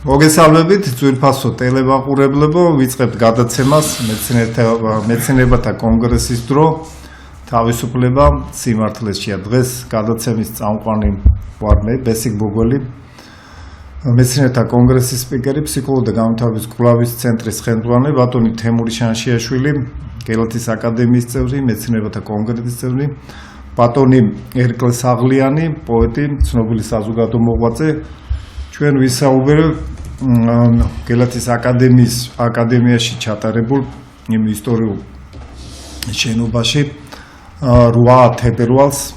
მოგესალმებით, ძვირფასო ტელევაყურებლებო, ვიწყებთ გადაცემას მეცნიერებათა კონგრესის დრო თავისუფლება სიმართლეშია. დღეს გადაცემის წამყვანი ვარ მე, ბესიკ ბოგველი, მეცნიერებათა კონგრესის სპიკერი, ფსიქოლოგი და განვითარების კვლევის ცენტრის ხელმძღვანელი ბატონი თემური შანშიაშვილი, გელათის აკადემიის წევრი, მეცნიერებათა კონგრესის წევრი, ბატონი ერკლე საღლიანი, პოეტი, ცნობილი საზოგადო მოღვაწე. ჩვენ ვისაუბრებთ გელათის აკადემიაში ჩატარებულ იმ ისტორიულ შენობაში 8 თებერვალს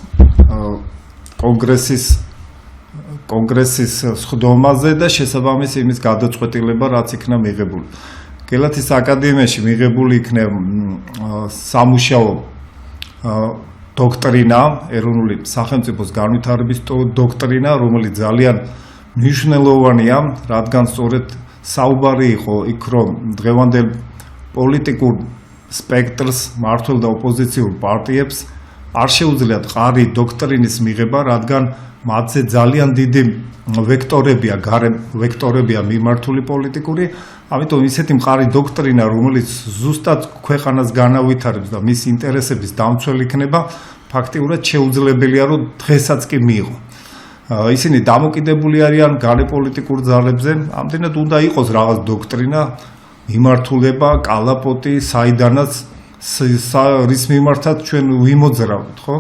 კონგრესის სხდომაზე და შესაბამის იმის გადაწყვეტილება, რაც იქნა მიღებული. გელათის აკადემიაში მიღებული იქნა სამუშაო დოქტრინა, ეროვნული სახელმწიფოს განვითარების დოქტრინა, რომელიც ძალიან მნიშვნელოვანია, რადგან სწორედ საუბარი იყო იქ, რომ დღევანდელ პოლიტიკურ სპექტრს, მმართველ და ოპოზიციურ პარტიებს არ შეუძლიათ ყარი დოქტრინის მიღება, რადგან მათზე ძალიან დიდი ვექტორებია მიმართული პოლიტიკური, ამიტომ ისეთი მყარი დოქტრინა, რომელიც ზუსტად ქვეყანას განავითარებს და მის ინტერესების დამცველი იქნება, ფაქტიურად შეუძლებელია, რომ დღესაც კი მიიღო. ისინი დამოკიდებული არიან გარეპოლიტიკურ ძალებზე, ამდენად უნდა იყოს რაღაც დოქტრინა, მიმართულება, კალაპოტი, საიდანაც რის მიმართაც ჩვენ ვიმოძრავთ, ხო?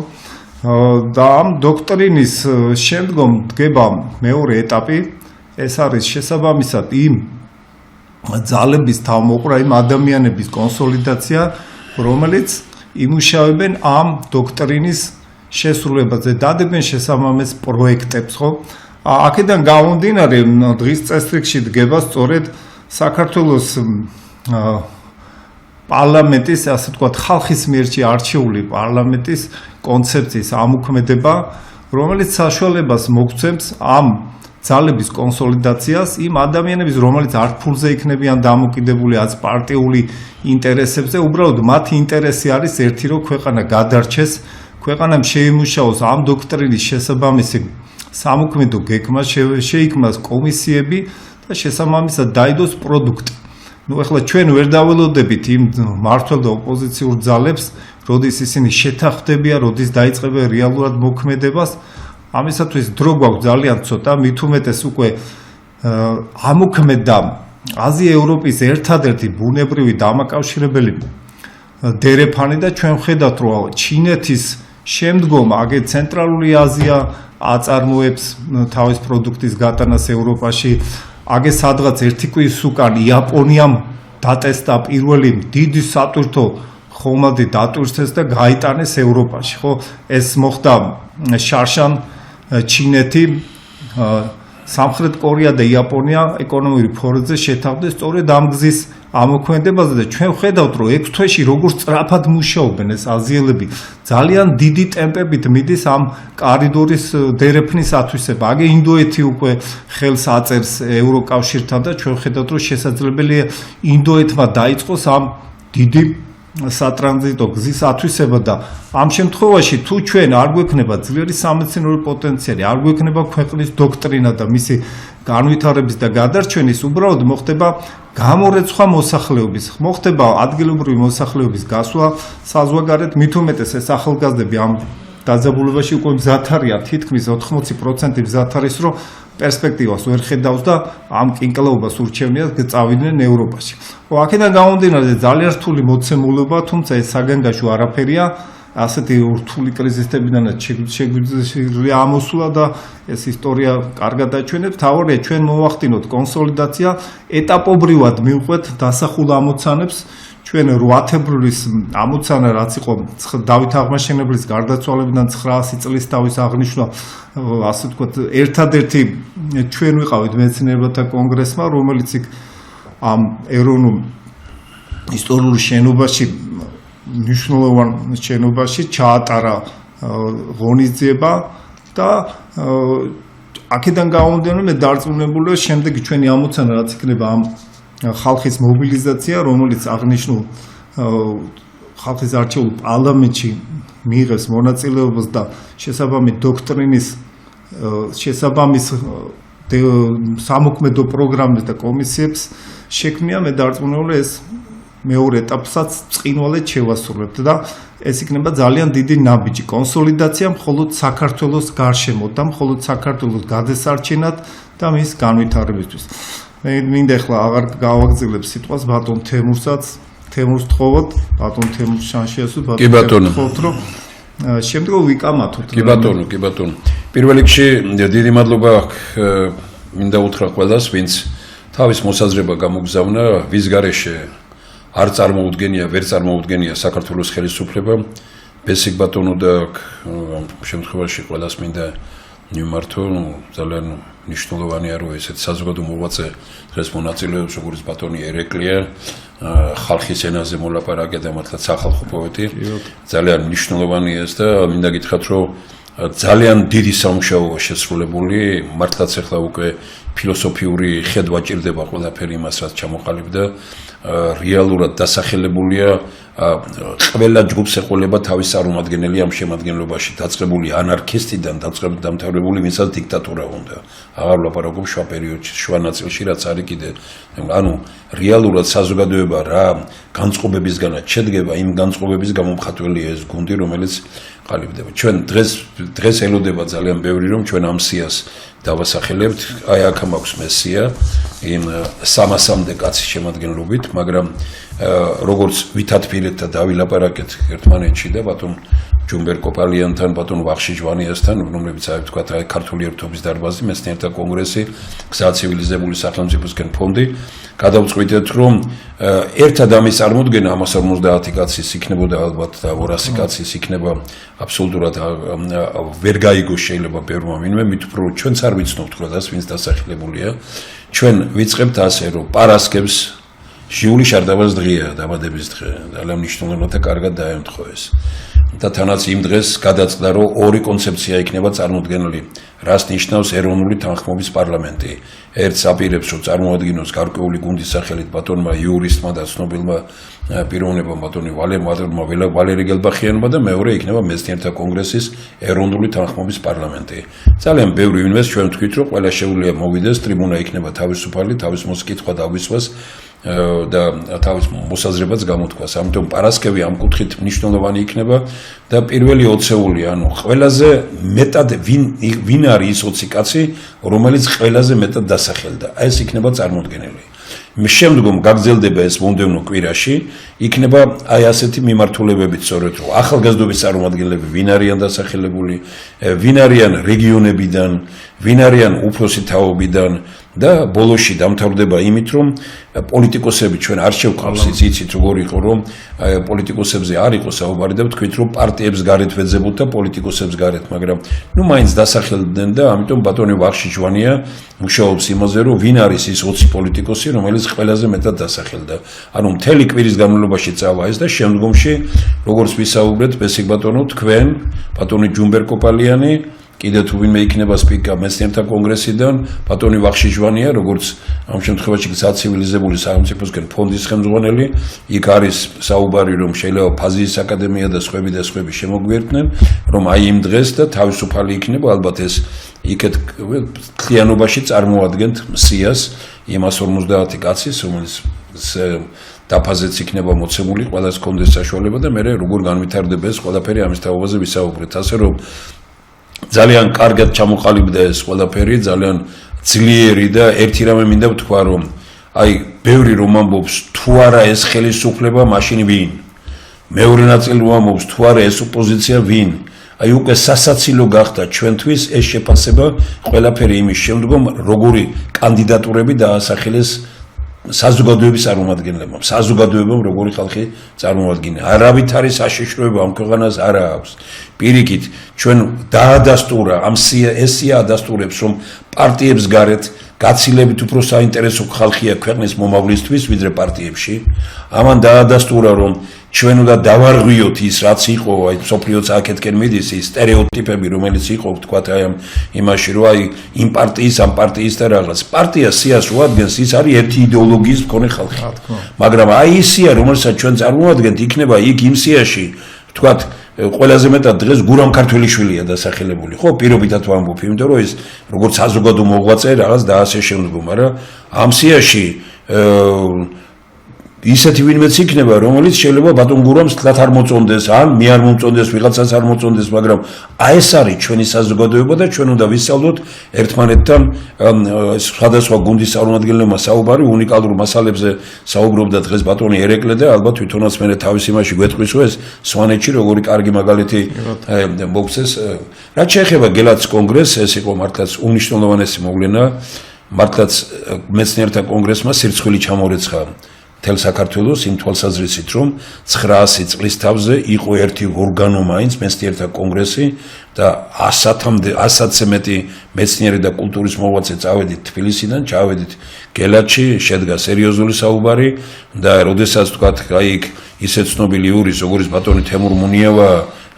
და ამ დოქტრინის შემდგომ დგება მეორე ეტაპი, ეს არის შესაბამისად იმ ძალების თავმოყრა, იმ ადამიანების კონსოლიდაცია, რომელიც იმუშავებენ ამ დოქტრინის შესრულებაზე, დადებენ შესაბამის პროექტებს, ხო? აქედან გამომდინარე, დღის წესრიგში დგება სწორედ საქართველოს პარლამენტის, ასე ვთქვათ, ხალხის მიერ არჩეული პარლამენტის კონცეფციის ამოქმედება, რომელიც საშუალებას მოგცემს ამ ძალების კონსოლიდაციას, იმ ადამიანების, რომელიც არ ფულზე იქნებიან დამოკიდებული, არც პარტიული ინტერესებზე, უბრალოდ მათი ინტერესი არის ერთი, რომ ქვეყანა გადარჩეს, ქვეყანამ შეიმუშაოს ამ დოქტრინის შესაბამისი სამოქმედო გეგმა, შეიქმნას კომისიები და შესაბამისად დაიდოს პროდუქტი. ეხლა ჩვენ ვერ დაველოდებით იმ მმართველ და ოპოზიციურ ძალებს, როდის ისინი შეთანხმდებიან, როდის დაიწყებენ რეალურად მოქმედებას. ამისათვის დრო გვაქვს ძალიან ცოტა, მით უმეტეს უკვე ამოქმედა აზია-ევროპის ერთადერთი ბუნებრივი დამაკავშირებელი დერეფანი და ჩვენ ვხედავთ, რომ ჩინეთის შემდგომ აგერ ცენტრალური აზია აწარმოებს თავის პროდუქტის გატანას ევროპაში, აგერ სადღაც ერთი კვირის უკან იაპონიამ დატესტა პირველი დიდი სატვირთო ხომალდი დატვირთეს და გაიტანეს ევროპაში, ხო? ეს მოხდა შარშან ჩინეთი, სამხრეთ კორეა და იაპონია ეკონომიკური ფორუმზე შეთანხმდნენ სწორედ ამ გზის ამოქმედებაზე და ჩვენ ვხედავთ, რომ 6 თვეში როგორ სწრაფად მუშაობენ ეს აზიელები, ძალიან დიდი ტემპებით მიდის ამ კარიდორის დერეფნის ათვისება. აგე ინდოეთი უკვე ხელს აწერს ევროკავშირთან და ჩვენ ვხედავთ, რომ შესაძლებელია ინდოეთმა დაიწყოს ამ დიდი სატრანზიტო გზის ათვისება და ამ შემთხვევაში თუ ჩვენ არ გვექნება ძლიერი სამეცნიერო პოტენციალი, არ გვექნება ქვეყნის დოქტრინა და მისი განვითარების და გადარჩენის, უბრალოდ მოხდება გამორეცხვა მოსახლეობის, მოხდება ადგილობრივი მოსახლეობის გასვლა საზღვარგარეთ, მით უმეტეს ეს ახალგაზრდები ამ დაძაბულობაში უკვე მზად არიან, თითქმის 80% მზად არის, რომ პერსპექტივას ვერ ხედავს და ამ კინკლაობას ურჩევნიათ წავიდნენ ევროპაში. აქედან გამომდინარე ძალიან რთული მოცემულობა, თუმცა ეს საგანგაშო არაფერია, ასეთი რთული კრიზისებიდანაც შეგვიძლია ამოსულა და ეს ისტორია კარგად აჩვენებს. თავარია ჩვენ მოვახდინოთ კონსოლიდაცია, ეტაპობრივად მივყვეთ დასახულ ამოცანებს. ჩვენ 8 თებერვლის ამოცანა, რაც იყო დავით აღმაშენებლის გარდაცვალებიდან 900 წლის თავის აღნიშვნა, ასე ვთქვათ, ერთადერთი ჩვენ ვიყავით მეცნიერებათა კონგრესმა, რომელიც იქ ამ ეროვნულ ისტორიულ შენობაში, მნიშვნელოვან შენობაში ჩაატარა ღონისძიება და აქედან გამომდინარე მე დარწმუნებულია, შემდეგი ჩვენი ამოცანა, რაც იქნება ამ ხალხის მობილიზაცია, რომელიც აღნიშნულ ხალხის არჩეულ პარლამენტში მიიღებს მონაწილეობას და შესაბამის დოქტრინის შესაბამის სამოქმედო პროგრამებს და კომისიებს შექმნია, მე დარწმუნებული ეს მეორე ეტაპსაც წინვალედ შევასრულებთ და ეს იქნება ძალიან დიდი ნაბიჯი კონსოლიდაცია მხოლოდ საქართველოს გარშემო და მხოლოდ საქართველოს გადასარჩენად და მის განვითარებისთვის. მე მინდა ახლა აღარ გავაგრძელებ სიტყვას ბატონ თემურსაც, თემურს თხოვოთ, ბატონ თემურს შანსიას ვთხოვთ, რომ შემდგომ ვიკამათოთ. კი ბატონო. პირველ რიგში დიდი მადლობა მინდა უთხრა ყველას, ვინც თავის მოსაზრება გამოგზავნა, ვის გარეშე არ წარმოუდგენია, ვერ წარმოუდგენია საქართველოს ხელისუფლება, ბესიკ ბატონო და ამ შემთხვევაში ყველას მინდა მიმართო, ძალიან მნიშვნელოვანია, რომ ესეთ საზოგადო მოღვაწე დღეს მონაწილეობს, როგორც ბატონი ერეკლია, ხალხის ენაზე მოლაპარაკე და მართლაც სახალხო პოეტი. ძალიან მნიშვნელოვანია ეს და მინდა გითხრათ, რომ ძალიან დიდი სამუშაოა შესრულებული, მართლაც ახლა უკვე ფილოსოფიური ხედვა ჭირდება ყველაფერი იმას, რაც ჩამოყალიბდა. რეალურად დასახელებულია ყველა ჯგუფს ეყოლება თავის წარმომადგენელი ამ შემადგენლობაში დაწყებული ანარქისტიდან დამთავრებული ვინცაც დიქტატურა უნდა. აღარ ვლაპარაკობ შუა პერიოდში, შუა ნაწილში რაც არის კიდე. ანუ რეალურად საზოგადოება რა განწყობებისგანაც შედგება, იმ განწყობების გამომხატველია ეს გუნდი, რომელიც ყალიბდება. ჩვენ დღეს ელოდება ძალიან ბევრი, რომ ჩვენ ამ სიას დავასახელებთ. აი აქ მაქვს მესია იმ 300-მდე კაცის შემადგენლობით, მაგრამ როგორც ვითათბირეთ და დავილაპარაკეთ ერთმანეთში და ბატონ ჯუმბერ კოპალიანთან, ბატონ ვახში ჟვანიასთან, რომლებიც აი თქვა აი ქართული ერთობის დარბაზი, მეცნიერთა კონგრესი, გზა ცივილიზებული სახელმწიფოსკენ ფონდი, გადავწყვიტეთ, რომ ერთად ამის წარმოდგენა 150 კაცის იქნებოდა ალბათ და 200 კაცის იქნება აბსოლუტურად ვერ გაიგოს შეიძლება ბევრმა ვინმე, მით უფრო ჩვენც არ ვიცნობთ როდას ვინც დასახელებულია. ჩვენ ვიწყებთ ასე, რომ პარასკევს ჟიული შარდაბას დღეა, დაბადების დღე, ძალიან მნიშვნელოვანია და კარგად დაემთხო ეს. და თანაც იმ დღეს გადაწყდა, რომ ორი კონცეფცია იქნება წარმოდგენილი. რას ნიშნავს ეროვნული თანხმობის პარლამენტი? ერთს აპირებს, რომ წარმოადგინოს გარკვეული გუნდის სახელით ბატონმა იურისტმა და ცნობილმა პიროვნებამ ბატონი ვალერი გელბახიანმა და მეორე იქნება მეცნიერთა კონგრესის ეროვნული თანხმობის პარლამენტი. ძალიან ბევრი ვინმეს ჩვენ ვთქვით, რომ ყველა შეუძლია მოვიდეს, ტრიბუნა იქნება თავისუფალი, თავის მოსკითხვა დავისვას და თავის მოსაზრებაც გამოთქვას. ამიტომ პარასკევი ამ კუთხით მნიშვნელოვანი იქნება და პირველი 20-ეული, ანუ ყველაზე მეტად ვინ არის ის 20 კაცი, რომელიც ყველაზე მეტად დასახელდა. ეს იქნება წარმოდგენილი. შემდგომ გაგრძელდება ეს მომდევნო კვირაში, იქნება აი ასეთი მიმართულებებით სწორედ, რომ ახალგაზრდობის წარმომადგენლები ვინ არიან დასახელებული, ვინ არიან რეგიონებიდან, ვინ არიან უფროსი თაობიდან და ბოლოში დამთავრდება იმით, რომ პოლიტიკოსები ჩვენ არ შევყავს, იცით როგორ იყო, რომ პოლიტიკოსებზე არ იყო საუბარი და ვთქვით, რომ პარტიებს გარეთ ვეძებოთ და პოლიტიკოსებს გარეთ, მაგრამ მაინც დასახელდნენ და ამიტომ ბატონი ვახში ჟვანია მუშაობს იმაზე, რომ ვინ არის ის 20 პოლიტიკოსი, რომელიც ყველაზე მეტად დასახელდა. ანუ მთელი კვირის განმავლობაში წავა ეს და შემდგომში, როგორც ვისაუბრეთ, ბესიკ ბატონო, თქვენ, ბატონი ჯუმბერ კოპალიანი, კიდე თუ ვინმე იქნება სპიკერ მეცნიერთა კონგრესიდან, ბატონი ვახში ჟვანია, როგორც ამ შემთხვევაში გზა ცივილიზებული სახელმწიფოსკენ ფონდის ხელმძღვანელი, იქ არის საუბარი, რომ შეიძლება ფაზიის აკადემია და სხვები შემოგვიერთდნენ, რომ აი იმ დღეს და თავისუფალი იქნება, ალბათ ეს იქეთ ქლიანობაში წარმოადგენთ სიას 150 კაცის, რომელიც დაფაზეც იქნება მოცემული, ყველას კონდეს საშუალება და მე როგორ განვითარდება ეს ყველაფერი ამის თაობაზე ვისაუბრეთ. ასე რომ ძალიან კარგად ჩამოყალიბდა ეს ყველაფერი, ძალიან ძლიერი და ერთი რამე მინდა ვთქვა, რომ აი ბევრი რომ ამბობს თუ არა ეს ხელისუფლება, მაშინ ვინ? მეორე ნაწილი რომ ამბობს თუ არა ეს ოპოზიცია, ვინ? აი უკვე სასაცილო გახდა ჩვენთვის ეს შეფასება ყველაფერი იმის შემდგომ, როგორი კანდიდატურები დაასახელეს საზოგადოების წარმომადგენლებმა, საზოგადოებამ როგორი ხალხი წარმოადგინა. არავით არის საშიშროება ამ ქვეყანას არ აქვს. პირიქით, ჩვენ დაადასტურა ამ სია ადასტურებს, რომ პარტიებს გარეთ გაცილებით უფრო საინტერესო ხალხია ქვეყნის მომავლისთვის, ვიდრე პარტიებში. ამან დაადასტურა, რომ ჩვენ უნდა დავარღვიოთ ის, რაც იყო, აი სოფლიოც აქეთკენ მიდის, ის სტერეოტიპები, რომელიც იყო, ვთქვათ, აი ამ იმაში, რომ აი იმ პარტიის, ამ პარტიის და რაღაც. პარტია სიას რო ადგენს, ის არის ერთი იდეოლოგიის მქონე ხალხი. მაგრამ აი ის სია, რომელსაც ჩვენ წარმოადგენთ, იქნება იქ იმ სიაში, ვთქვათ, ყველაზე მეტად დღეს გურამ ქართველიშვილია დასახელებული, ხო, პირობითად ვამბობ, იმიტომ რომ ეს როგორც საზოგადო მოღვაწე რაღაც და ასე შემდგომ, მაგრამ ამ სიაში ისეთი ვინმეც იქნება, რომელიც შეიძლება ბატონ გურამს თლათ არ მოწონდეს, ან მე არ მომწონდეს, ვიღაცას არ მოწონდეს, მაგრამ აი ეს არის ჩვენი საზოგადოება და ჩვენ უნდა ვისწავლოთ ერთმანეთთან სხვადასხვა გუნდის წარმომადგენლებმა საუბარი უნიკალურ მასალებზე საუბრობდა დღეს ბატონი ერეკლე და ალბათ თვითონაც მე თავის იმაში გვეტყვის რომ ეს სვანეთში როგორი კარგი მაგალითი მოგცეს. რაც შეეხება გელათის კონგრესს, ეს იყო მართლაც უნიშნულოვანესი მოვლენა, მართლაც მეცნიერთა კონგრესმა სირცხვილი ჩამორეცხა თელ საქართველოს იმ თვალსაზრისით, რომ 900 წლის თავზე იყო ერთი ორგანო მაინც მეცნიერთა კონგრესი და 100-ზე მეტი მეცნიერი და კულტურის მოღვაწე წავედით თბილისიდან, ჩავედით გელათში, შედგა სერიოზული საუბარი და როდესაც თქვათ, აი იქ ისე ცნობილი იური, როგორც ბატონი თემურ მუნიავა,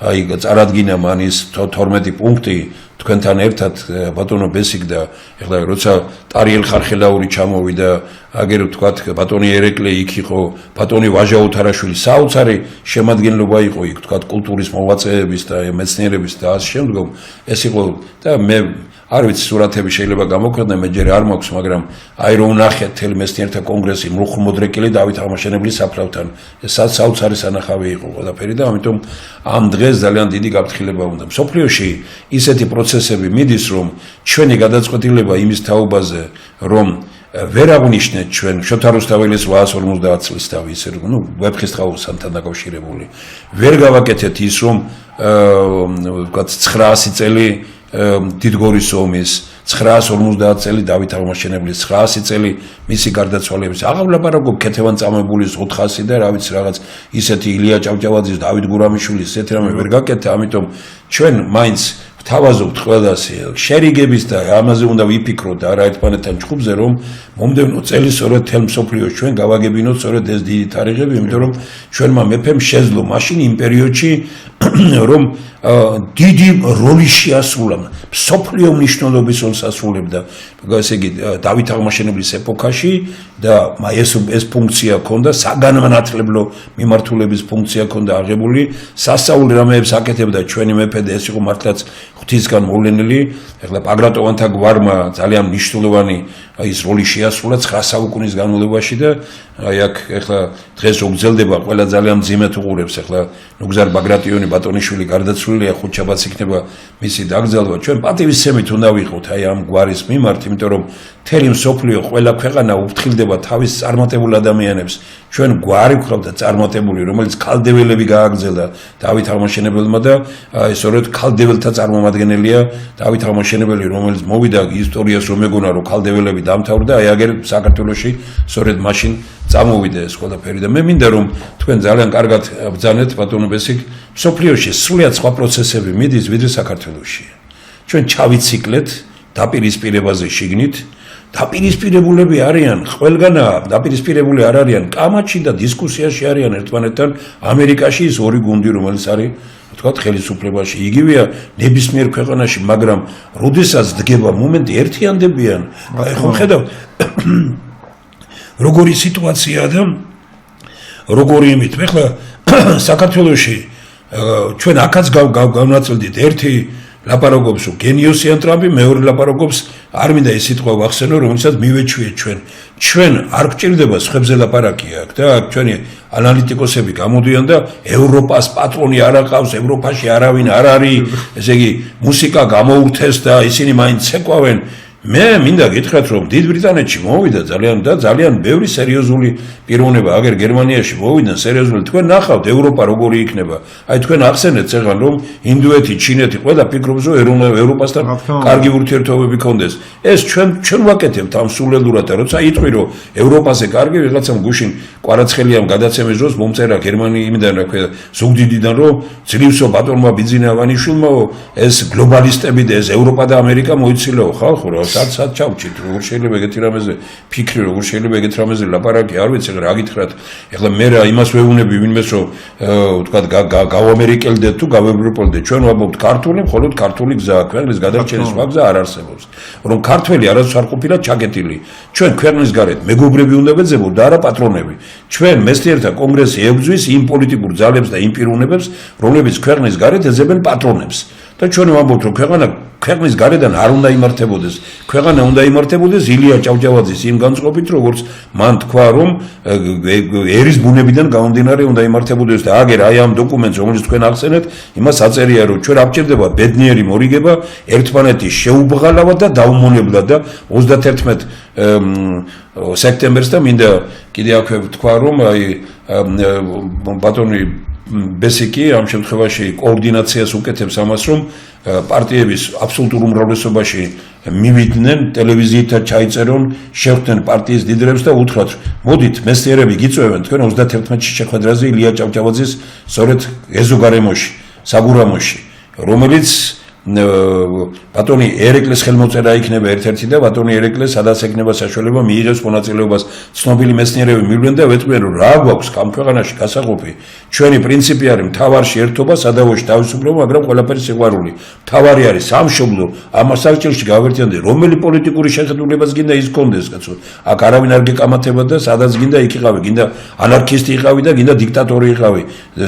აი წარადგინა მანის 12 პუნქტი თქვენთან ერთად ბატონო ბესიკ და ეხლა როცა ტარიელ ხარხელაური ჩამოვიდა, აგერ ვთქვათ ბატონი ერეკლე იქ იყო, ბატონი ვაჟა უთარაშვილი, საოცარი შემადგენლობა იყო იქ, ვთქვათ კულტურის მოღვაწეების და მეცნიერების და ასე შემდგომ, ეს იყო და მე არ ვიცი სურათები შეიძლება გამოქვეყნე, მე ჯერ არ მაქვს, მაგრამ აი რომ ნახეთ თელი მეცნიერთა კონგრესი მრუხ-მოდრეკილი დავით აღმაშენებლის საფლავთან, ეს საოცარი სანახავი იყო ყველაფერი და ამიტომ ამ დღეს ძალიან დიდი გაფრთხილება უნდა. მსოფლიოში ისეთი პროცესები მიდის, რომ ჩვენი გადაწყვეტილება იმის თაობაზე, რომ ვერ აღნიშნეთ ჩვენ შოთა რუსთაველის 150 წლის თავი ისე რომ ვეფხისტყაოსანთან დაკავშირებული. ვერ გავაკეთეთ ის რომ ვთქვათ 900 წელი დიდგორის ომის 950 წელი დავით აღმაშენებლის 900 წელი მისი გარდაცვალების აღავლაპარაკობ ქეთევან წამებულის 400 და რა ვიცი რაღაც ისეთი ილია ჭავჭავაძის დავით გურამიშვილის ესეთი რამე ვერ გაკეთე ამიტომ ჩვენ მაინც ვთავაზობთ ყველას შერიგების და ამაზე უნდა ვიფიქროთ არა ერთმანეთთან ჭუბზე რომ მომდევნო წელი სწორედ თელ მსოფლიოს ჩვენ გავაგებინოთ სწორედ ეს დიდი თარიღები იმიტომ რომ ჩვენმა მეფემ შეძლო მაშინ იმ პერიოდში რომ დიდი როლი შეასრულა მსოფლიო მნიშვნელობის როლს ასრულებდა ესე იგი დავით აღმაშენებლის ეპოქაში და ეს ფუნქცია ჰქონდა საგანმანათლებლო მიმართულების ფუნქცია ჰქონდა აღებული სასწაული რამეებს აკეთებდა ჩვენი მეფე და ეს იყო მართლაც ღვთისგან მოვლენილი ეხლა პაგრატოვანთა გვარმა ძალიან მნიშვნელოვანი ის როლი შეასრულა 9 საუკუნის განმავლობაში და აი აქ ეხლა დღეს რო გრძელდება ყველა ძალიან მძიმედ უყურებს ეხლა ნუგზარ ბაგრატიონი ბატონიშვილი გარდაცვლილია ხუთშაბათს იქნება მისი დაკრძალვა ჩვენ პატივისცემით უნდა ვიყოთ აი ამ გვარის მიმართ იმიტომ რომ მთელი მსოფლიო ყველა ქვეყანა უფრთხილდება თავის წარმატებულ ადამიანებს ჩვენ გვარი ვქრავთ და წარმატებული რომელიც ქალდეველები გააგრძელა დავით აღმაშენებელმა და სწორედ ქალდეველთა წარმომადგენელია დავით აღმაშენებელი რომელიც მოვიდა ისტორიას რომ ეგონა რომ ქალდეველები დამთავრდა აი აგერ საქართველოში სწორედ მაშინ წამოვიდა ეს ყველაფერი და მე მინდა რომ თქვენ ძალიან კარგად ბრძანეთ ბატონო ბესიკ მსოფლიოში სრულიად სხვა პროცესები მიდის ვიდრე საქართველოში ჩვენ ჩავიციკლეთ დაპირისპირებაზე შიგნით დაპირისპირებულები არიან ყველგანა დაპირისპირებული არ არიან კამათში და დისკუსიაში არიან ერთმანეთთან ამერიკაში ის ორი გუნდი რომელიც არის თქვათ ხელისუფლებაში იგივეა ნებისმიერ ქვეყანაში მაგრამ როდესაც დგება მომენტი ერთიანდებიან აი ხო ხედავ როგორი სიტუაციაა და როგორი იმით ახლა საქართველოში ჩვენ აქაც გავნაწილდით ერთი ლაპარაკობს გენიოსიან ტრამპი მეორე ლაპარაკობს არ მინდა ეს სიტყვა ვახსენო რომელსაც მივეჩვიეთ ჩვენ არ გჭირდება სხვებზე ლაპარაკი აქ და ჩვენი ანალიტიკოსები გამოდიან და ევროპას პატრონი არ აყავს ევროპაში არავინ არ არის ესე იგი მუსიკა გამოურთეს და ისინი მაინც ცეკვავენ მე მინდა გითხრათ რომ დიდ ბრიტანეთში მოვიდა ძალიან ბევრი სერიოზული პიროვნება აგერ გერმანიაში მოვიდნენ სერიოზული თქვენ ნახავთ ევროპა როგორი იქნება აი თქვენ ახსენეთ წეგან რომ ინდოეთი ჩინეთი ყველა ფიქრობს რომ ევროპასთან კარგი ურთიერთობები გქონდეს ეს ჩვენ ვაკეთებთ ამ სულელურად და როცა იტყვი რომ ევროპაზე კარგი ვიღაცამ გუშინ კვარაცხელიამ გადაცემის დროს მომწერა გერმანიიდან რა ქვია ზუგდიდიდან რომ ძლივსო ბატონმა ბიძინა ავანიშვილმა ეს გლობალისტები და ეს ევროპა და ამერიკა მოიცილეო ხალხო რა სად ჩავჭით როგორ შეიძლება ეგეთი რამეზე ფიქრი როგორ შეიძლება ეგეთ რამეზე ლაპარაკი არ ვიცი რა გითხრათ ეხლა მე რა იმას ვეუბნები ვინმეს რომ ვთქვათ გავამერიკელდეთ თუ გავევროპელდეთ ჩვენ ვამბობთ ქართული მხოლოდ ქართული გზაა ქვეყნის გადარჩენის სხვა გზა არ არსებობს რომ ქართველი არასდროს არ ყოფილა ჩაკეტილი ჩვენ ქვეყნის გარეთ მეგობრები უნდა ვეძებოთ და არა პატრონები ჩვენ მეცნიერთა კონგრესი ებრძვის იმ პოლიტიკურ ძალებს და იმ პიროვნებებს რომლებიც ქვეყნის გარეთ ეძებენ პატრონებს და ჩვენ ვამბობთ რომ ქვეყნის გარედან არ უნდა იმართებოდეს ქვეყანა უნდა იმართებოდეს ილია ჭავჭავაძის იმ განწყობით როგორც მან თქვა რომ ერის ბუნებიდან გამომდინარე უნდა იმართებოდეს და აგერ აი ამ დოკუმენტს რომელიც თქვენ ახსენეთ იმას აწერია რომ ჩვენ აღჭირდება ბედნიერი მორიგება ერთმანეთის შეუბღალავად და დაუმონებლად და 31 სექტემბერს და მინდა კიდე აქვე თქვა რომ აი ბატონი ბესიკი ამ შემთხვევაში კოორდინაციას უკეთებს ამას რომ პარტიების აბსოლუტურ უმრავლესობაში მივიდნენ ტელევიზიითაც ჩაიწერონ შეხვდნენ პარტიის ლიდერებს და უთხრათ მოდით მეცნიერები გიწვევენ თქვენ 31-ში შეხვედრაზე ილია ჭავჭავაძის სწორედ ეზო გარემოში საგურამოში რომელიც ბატონი ერეკლეს ხელმოწერა იქნება ერთ-ერთი და ბატონი ერეკლეს სადაც ექნება საშუალება მიიღებს მონაწილეობას ცნობილი მეცნიერები მივლენ და ვეტყვიან რომ რა გვაქვს ამ ქვეყანაში გასაყოფი ჩვენი პრინციპი არის მთავარში ერთობა სადავოში თავისუფლება მაგრამ ყველაფერი სიყვარული მთავარი არის სამშობლო ამას საჭირში გავერთიანდე რომელი პოლიტიკური შეხედულებაც გინდა ის კონდეს კაცო აქ არავინ არ გეკამათება და სადაც გინდა იქ იყავი გინდა ანარქისტი იყავი და გინდა დიქტატორი იყავი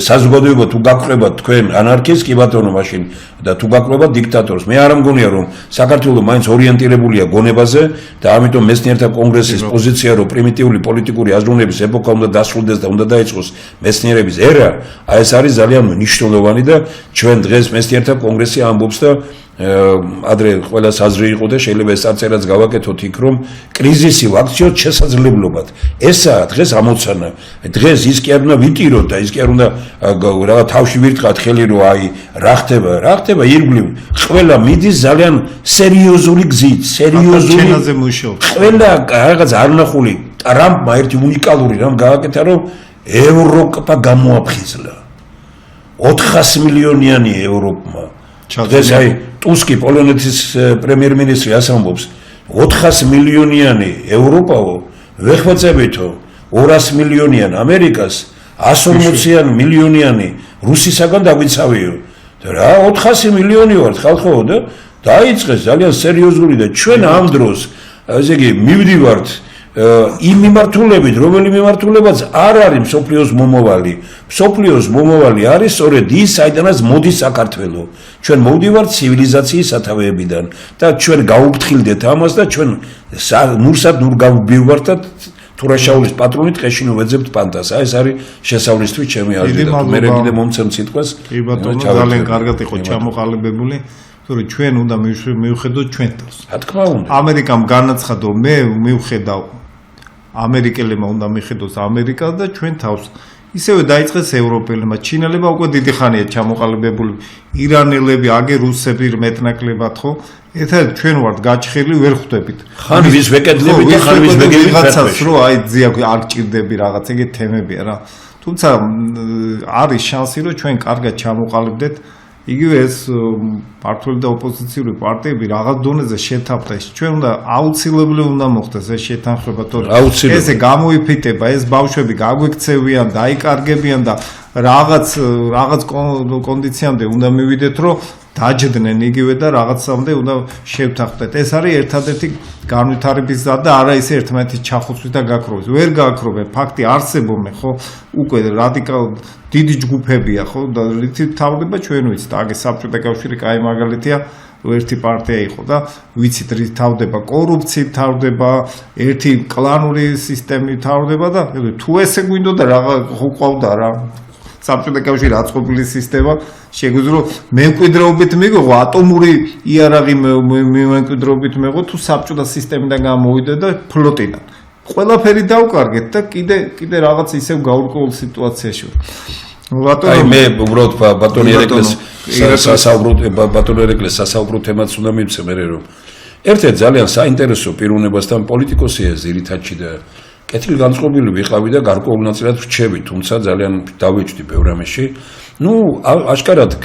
საზოგადოება თუ გაგყრებათ თქვენ ანარქისტი ბატონო მაშინ და თუ გაგყრებათ დიქტატორს მე არ მგონია რომ საქართველოს მაინც ორიენტირებულია გონებაზე და ამიტომ მეცნიერთა კონგრესის პოზიცია რომ პრიმიტიული პოლიტიკური აზროვნების ეპოქა უნდა დასრულდეს და უნდა დაიწყოს მეცნიერების ერა აი ეს არის ძალიან მნიშვნელოვანი და ჩვენ დღეს მეცნიერთა კონგრესი ამბობს და ადრე ყველას აზრი იყო და შეიძლება ეს წარწერაც გავაკეთოთ იქ რომ კრიზისი ვაქციოთ შესაძლებლობად ესაა დღეს ამოცანა დღეს ის კი არ უნდა ვიტიროთ და ის კი არ უნდა რა თავში ვირტყათ ხელი რომ აი რა ხდება ირგვლივ ყველა მიდის ძალიან სერიოზული გზით სერიოზული ყველა რაღაც არნახული ტრამპმა ერთი უნიკალური რამ გააკეთა რომ ევროპა გამოაფხიზლა 400 მილიონიანი ევროპმა დღეს აი ტუსკი პოლონეთის პრემიერ-მინისტრი ასამბობს 400 მილიონიანი ევროპაო ვეხვეწებითო 200 მილიონიან ამერიკას 140 მილიონიანი რუსისაგან დაგვიცავიო და რა 400 მილიონი ვართ ხალხო და დაიწყეს ძალიან სერიოზული და ჩვენ ამ დროს ესე იგი მივდივართ იმ მიმართულებით რომელი მიმართულებაც არ არის მსოფლიოს მომავალი მსოფლიოს მომავალი არის სწორედ ის საიდანაც მოდის საქართველო ჩვენ მოვდივართ ცივილიზაციის სათავეებიდან და ჩვენ გავუფრთხილდეთ ამას და ჩვენ ნურსად ნურ გავბირვართ და თურაშაულის პატრონი ტყეში ნუვეძებთ პანტას აი ეს არის შესავლისთვის ჩემი აზრი და მე კიდე მომცემ სიტყვას კი ბატონო ძალიან კარგად იყო ჩამოყალიბებული თორე ჩვენ უნდა მივხედოთ ჩვენ თავს რა თქმა უნდა ამერიკამ განაცხადა მე მივხედავ ამერიკელებმა უნდა მიხედოს ამერიკას და ჩვენ თავს ისევე დაიწყეს ევროპელებმა ჩინელებმა უკვე დიდი ხანია ჩამოყალიბებული ირანელები აგე რუსები მეტნაკლებად ხო ერთად ჩვენ ვართ გაჭხილი ვერ ხვდებით ხან ვის ვეკედლებით და ხან ვის ვეგებით რაღაცას რო აი ძია არ გჭირდები რაღაც ეგეთ თემებია რა თუმცა არის შანსი რომ ჩვენ კარგად ჩამოყალიბდეთ იგივე ეს პარტიული და ოპოზიციური პარტიები რაღაც დონეზე შეთავაზეს ჩვენ უნდა აუცილებლად უნდა მოხდეს ეს შეთანხმება თორე ესე გამოიფიტება ეს ბავშვები გაგვექცევიან დაიკარგებიან და რაღაც კონდიციამდე უნდა მივიდეთ რომ დაჯდნენ იგივე და რაღაცამდე უნდა შევთანხმდეთ ეს არის ერთადერთი განვითარების გზა და არა ისე ერთმანეთის ჩახოცვის და გაქრობის ვერ გააქრობენ ფაქტი არსებობენ ხო უკვე რადიკალ დიდი ჯგუფებია ხო და რითი თავდება ჩვენ ვიცით აგე საბჭოთა კავშირი კაი მაგალითია ერთი პარტია იყო და ვიცით რით თავდება კორუფციით თავდება ერთი კლანური სისტემით თავდება და თუ ესე გვინდოდა რაღა ხო ყავდა რა საბჭოთა კავშირი აწყობილი სისტემა შეგვიძლია მემკვიდრეობით მიიღო ატომური იარაღი მემკვიდრეობით მიიღო თუ საბჭოთა სისტემიდან გამოვიდა და ფლოტიდან ყველაფერი დავკარგეთ და კიდე რაღაც ისევ გაურკვეველ სიტუაციაში ვარ აი მე უბრალოდ ბატონი ერეკლეს სასაუბრო თემაც უნდა მივცე მე რომ ერთ-ერთ ძალიან საინტერესო პიროვნებასთან პოლიტიკოსია ზირითადში და კეთილგანწყობილი ვიყავი და გარკვეულ ნაწილად რჩები, თუმცა ძალიან დავეჭდი ბევრ ამაში. ნუ აშკარად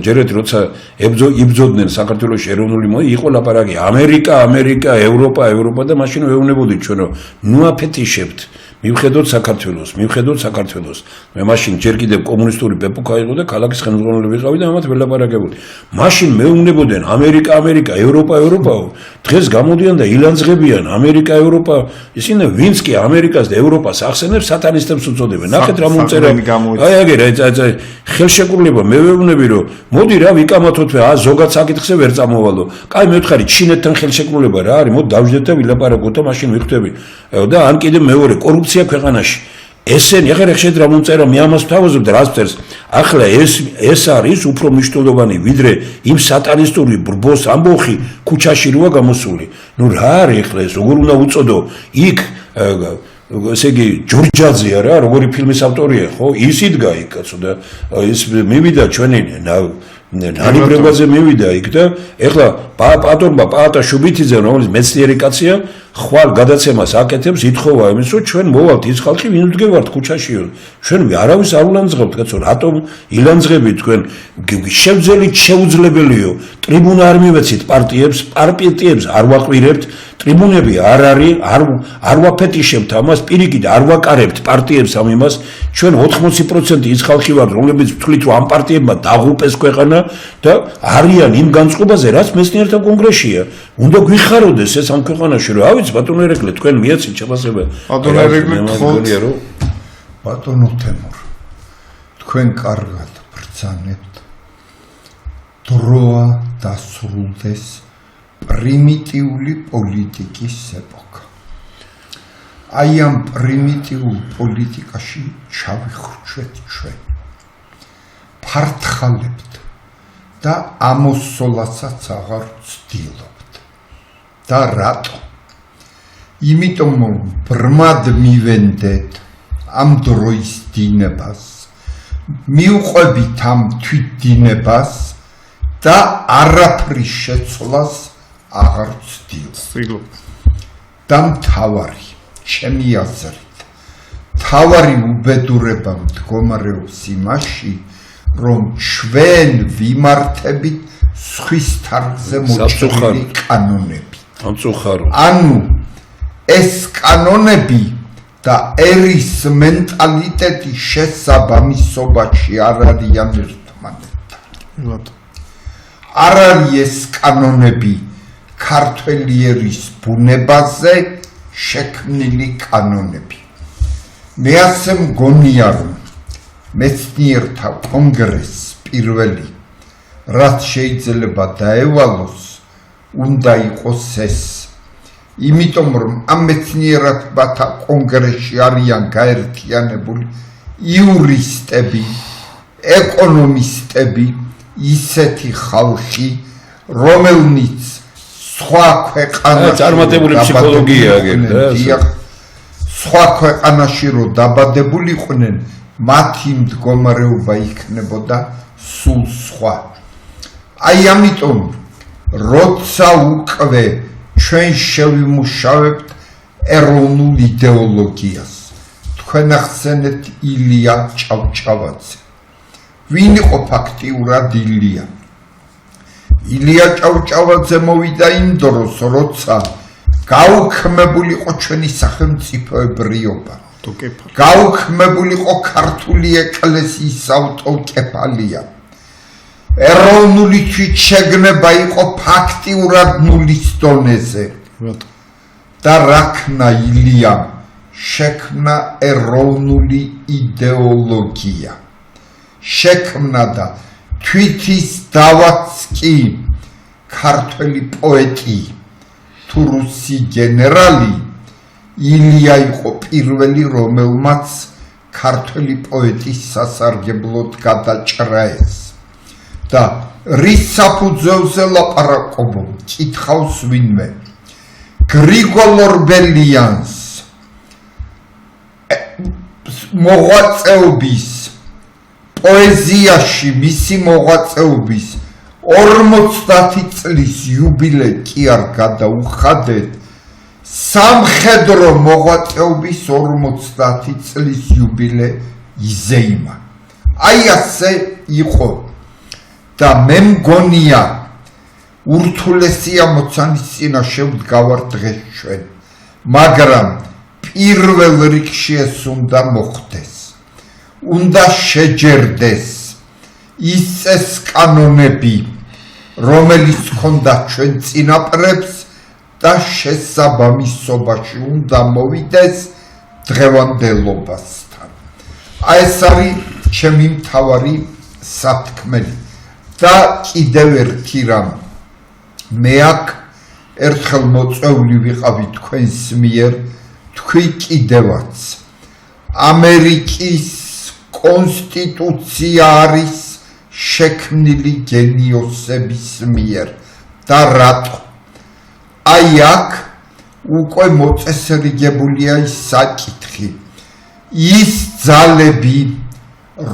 ჯერეთ როცა იბრძოდნენ საქართველოს ეროვნული იყო ლაპარაკი ამერიკა, ევროპა და მაშინ ვეუბნებოდით ჩვენ რომ ნუ აფეთიშებთ მივხედოთ საქართველოს. მე მაშინ ჯერ კიდევ კომუნისტური პეპუკა იყო და ქალაქის ხელმძღვანელი ვიყავი და ამათ ველაპარაკებოდი. მაშინ მეუბნებოდნენ ამერიკა, ევროპა. დღეს გამოდიან და ილანძღებიან ამერიკა, ევროპა. ისინი ვინც კი ამერიკას და ევროპას ახსენებს, სატანისტებს უწოდებენ. ნახეთ რა მომწერა. აი აგერა ხელშეკრულება მე ვეუბნები რომ მოდი რა ვიკამათოთ ზოგად საკითხზე ვერ წამოვალო. კაი მე ვთხარი ჩინეთთან ხელშეკრულება რა არის? მოდი დავждეთ და ვილაპარაკოთ და მაშინ ვიხვდები. და ან კიდე მეორე კორუფცია ქვეყანაში. ესენი ახლა შედ რა მომწერა მე ამას თავაზობ და რას წერს. ახლა ეს არის უფრო მნიშვნელოვანი ვიდრე იმ სატანისტური ბრბოს ამბოხი ქუჩაში როა გამოსული. ნუ რა არის ახლა ეს როგორ უნდა უწოდო იქ ესე იგი ჯორჯაძეა რა როგორი ფილმის ავტორია ხო ის იდგა იქ კაცო და ის მივიდა ჩვენი ნანიბრებაზე მივიდა იქ და ეხლა პაატორმა პაატა შუბითიძე რომელიც მეცნიერი კაცია ხვალ გადაცემას აკეთებს ითხოვა იმის რომ ჩვენ მოვალთ ის ხალხი ვინ ვდგევართ ქუჩაშიო ჩვენ არავის არ ულანძღებთ კაცო რატომ ილანძღებით თქვენ შევძელით შეუძლებელიო ტრიბუნა არ მივეცით პარტიებს არ ვაყვირებთ ტრიბუნები არ არის არ ვაფეტიშებთ ამას პირიქით არ ვაკარებთ პარტიებს ამ იმას ჩვენ 80% ის ხალხი ვართ რომლებიც ვთვლით რომ ამ პარტიებმა დაღუპეს ქვეყანა და არიან იმ განწყობაზე რაც მეცნიერთა კონგრესშია უნდა გვიხაროდეს ეს ამ ქვეყანაში რომ ავიც ბატონო ერეკლე თქვენ მიაცით შეფასება ბატონო ერეკლე გონია რომ ბატონო თემურ თქვენ კარგად ბრძანებთ დროა დასრულდეს პრიმიტიული პოლიტიკის ეპოქა აი ამ პრიმიტიულ პოლიტიკაში ჩავიხრჩვეთ ჩვენ ფართხალებთ და ამოსოლასაც აღარ ვცდილობთ და რატო იმიტომ რომ ბრმად მივენდეთ ამ დროის დინებას მივყვებით ამ თვითდინებას და არაფრის შეცვლას აღარ ვცდილობ და მთავარი ჩემი აზრით მთავარი უბედურება მდგომარეობს იმაში რომ ჩვენ ვიმართებით სხვის თარგზე მოჭრილი კანონები ანუ ეს კანონები და ერის მენტალიტეტი შესაბამისობაში არ არიან ერთმანეთთან არ არის ეს კანონები ქართველი ერის ბუნებაზე შექმნილი კანონები მე ასე მგონია რომ მეცნიერთა კონგრესს პირველი რაც შეიძლება დაევალოს უნდა იყოს ეს იმიტომ რომ ამ მეცნიერთა კონგრესში არიან გაერთიანებული იურისტები ეკონომისტები ისეთი ხალხი რომელნიც სხვა ქვეყანაში წარმატებული ფსიქოლოგია აგერდა სხვა ქვეყანაში რომ დაბადებულიყვნენ მათი მდგომარეობა იქნებოდა სულ სხვა აი ამიტომ როცა უკვე ჩვენ შევიმუშავებთ ეროვნულ იდეოლოგიას თქვენ ახსენეთ ილია ჭავჭავაძე ვინ იყო ფაქტიურად ილია ჭავჭავაძე მოვიდა იმ დროს როცა გაუქმებულიყო ჩვენი სახელმწიფოებრიობა გაუქმებულიყო ქართული ეკლესიის ავტოკეფალია ეროვნული თვითშეგნება იყო ფაქტიურად ნულის დონეზე და რაქნა ილიამ შექმნა ეროვნული იდეოლოგია შექმნა და თვითის დავაც კი ქართველი პოეტი თუ რუსი გენერალი ილია იყო პირველი რომელმაც ქართველი პოეტის სასარგებლოდ გადაჭრა ეს და რის საფუძველზე ლაპარაკობ კითხავს ვინმე გრიგოლ ორბელიანს მოღვაწეობის პოეზიაში მისი მოღვაწეობის 50 წლის იუბილე კი არ გადაუხადეთ სამხედრო მოღვაწეობის 50 წლის იუბილეიზეიმა. აი ასე იყო და მე მგონია ურთულესია მოცანის წინაშე ვდგავარ დღეს ჩვენ, მაგრამ პირველ რიგში ეს უნდა მოხდეს. უნდა შეჯერდეს ის წესკანონები, რომელიც ჰქონდა ჩვენ წინაპრებს და შესაბამისობაში უნდა მოვიდეს დღევანდელობასთან. აი ეს არის ჩემი მთავარი საფრთხმელი და კიდევ ერთი რამ. მე აქ ერთხელ მოწვეული ვიყავი თქვენს მიერ, თქვი კიდევაც ამერიკის კონსტიტუცია არის შექმნილი გენიოსების მიერ და რატო? აი აქ უკვე მოწესრიგებულია ის საკითხი, ის ძალები,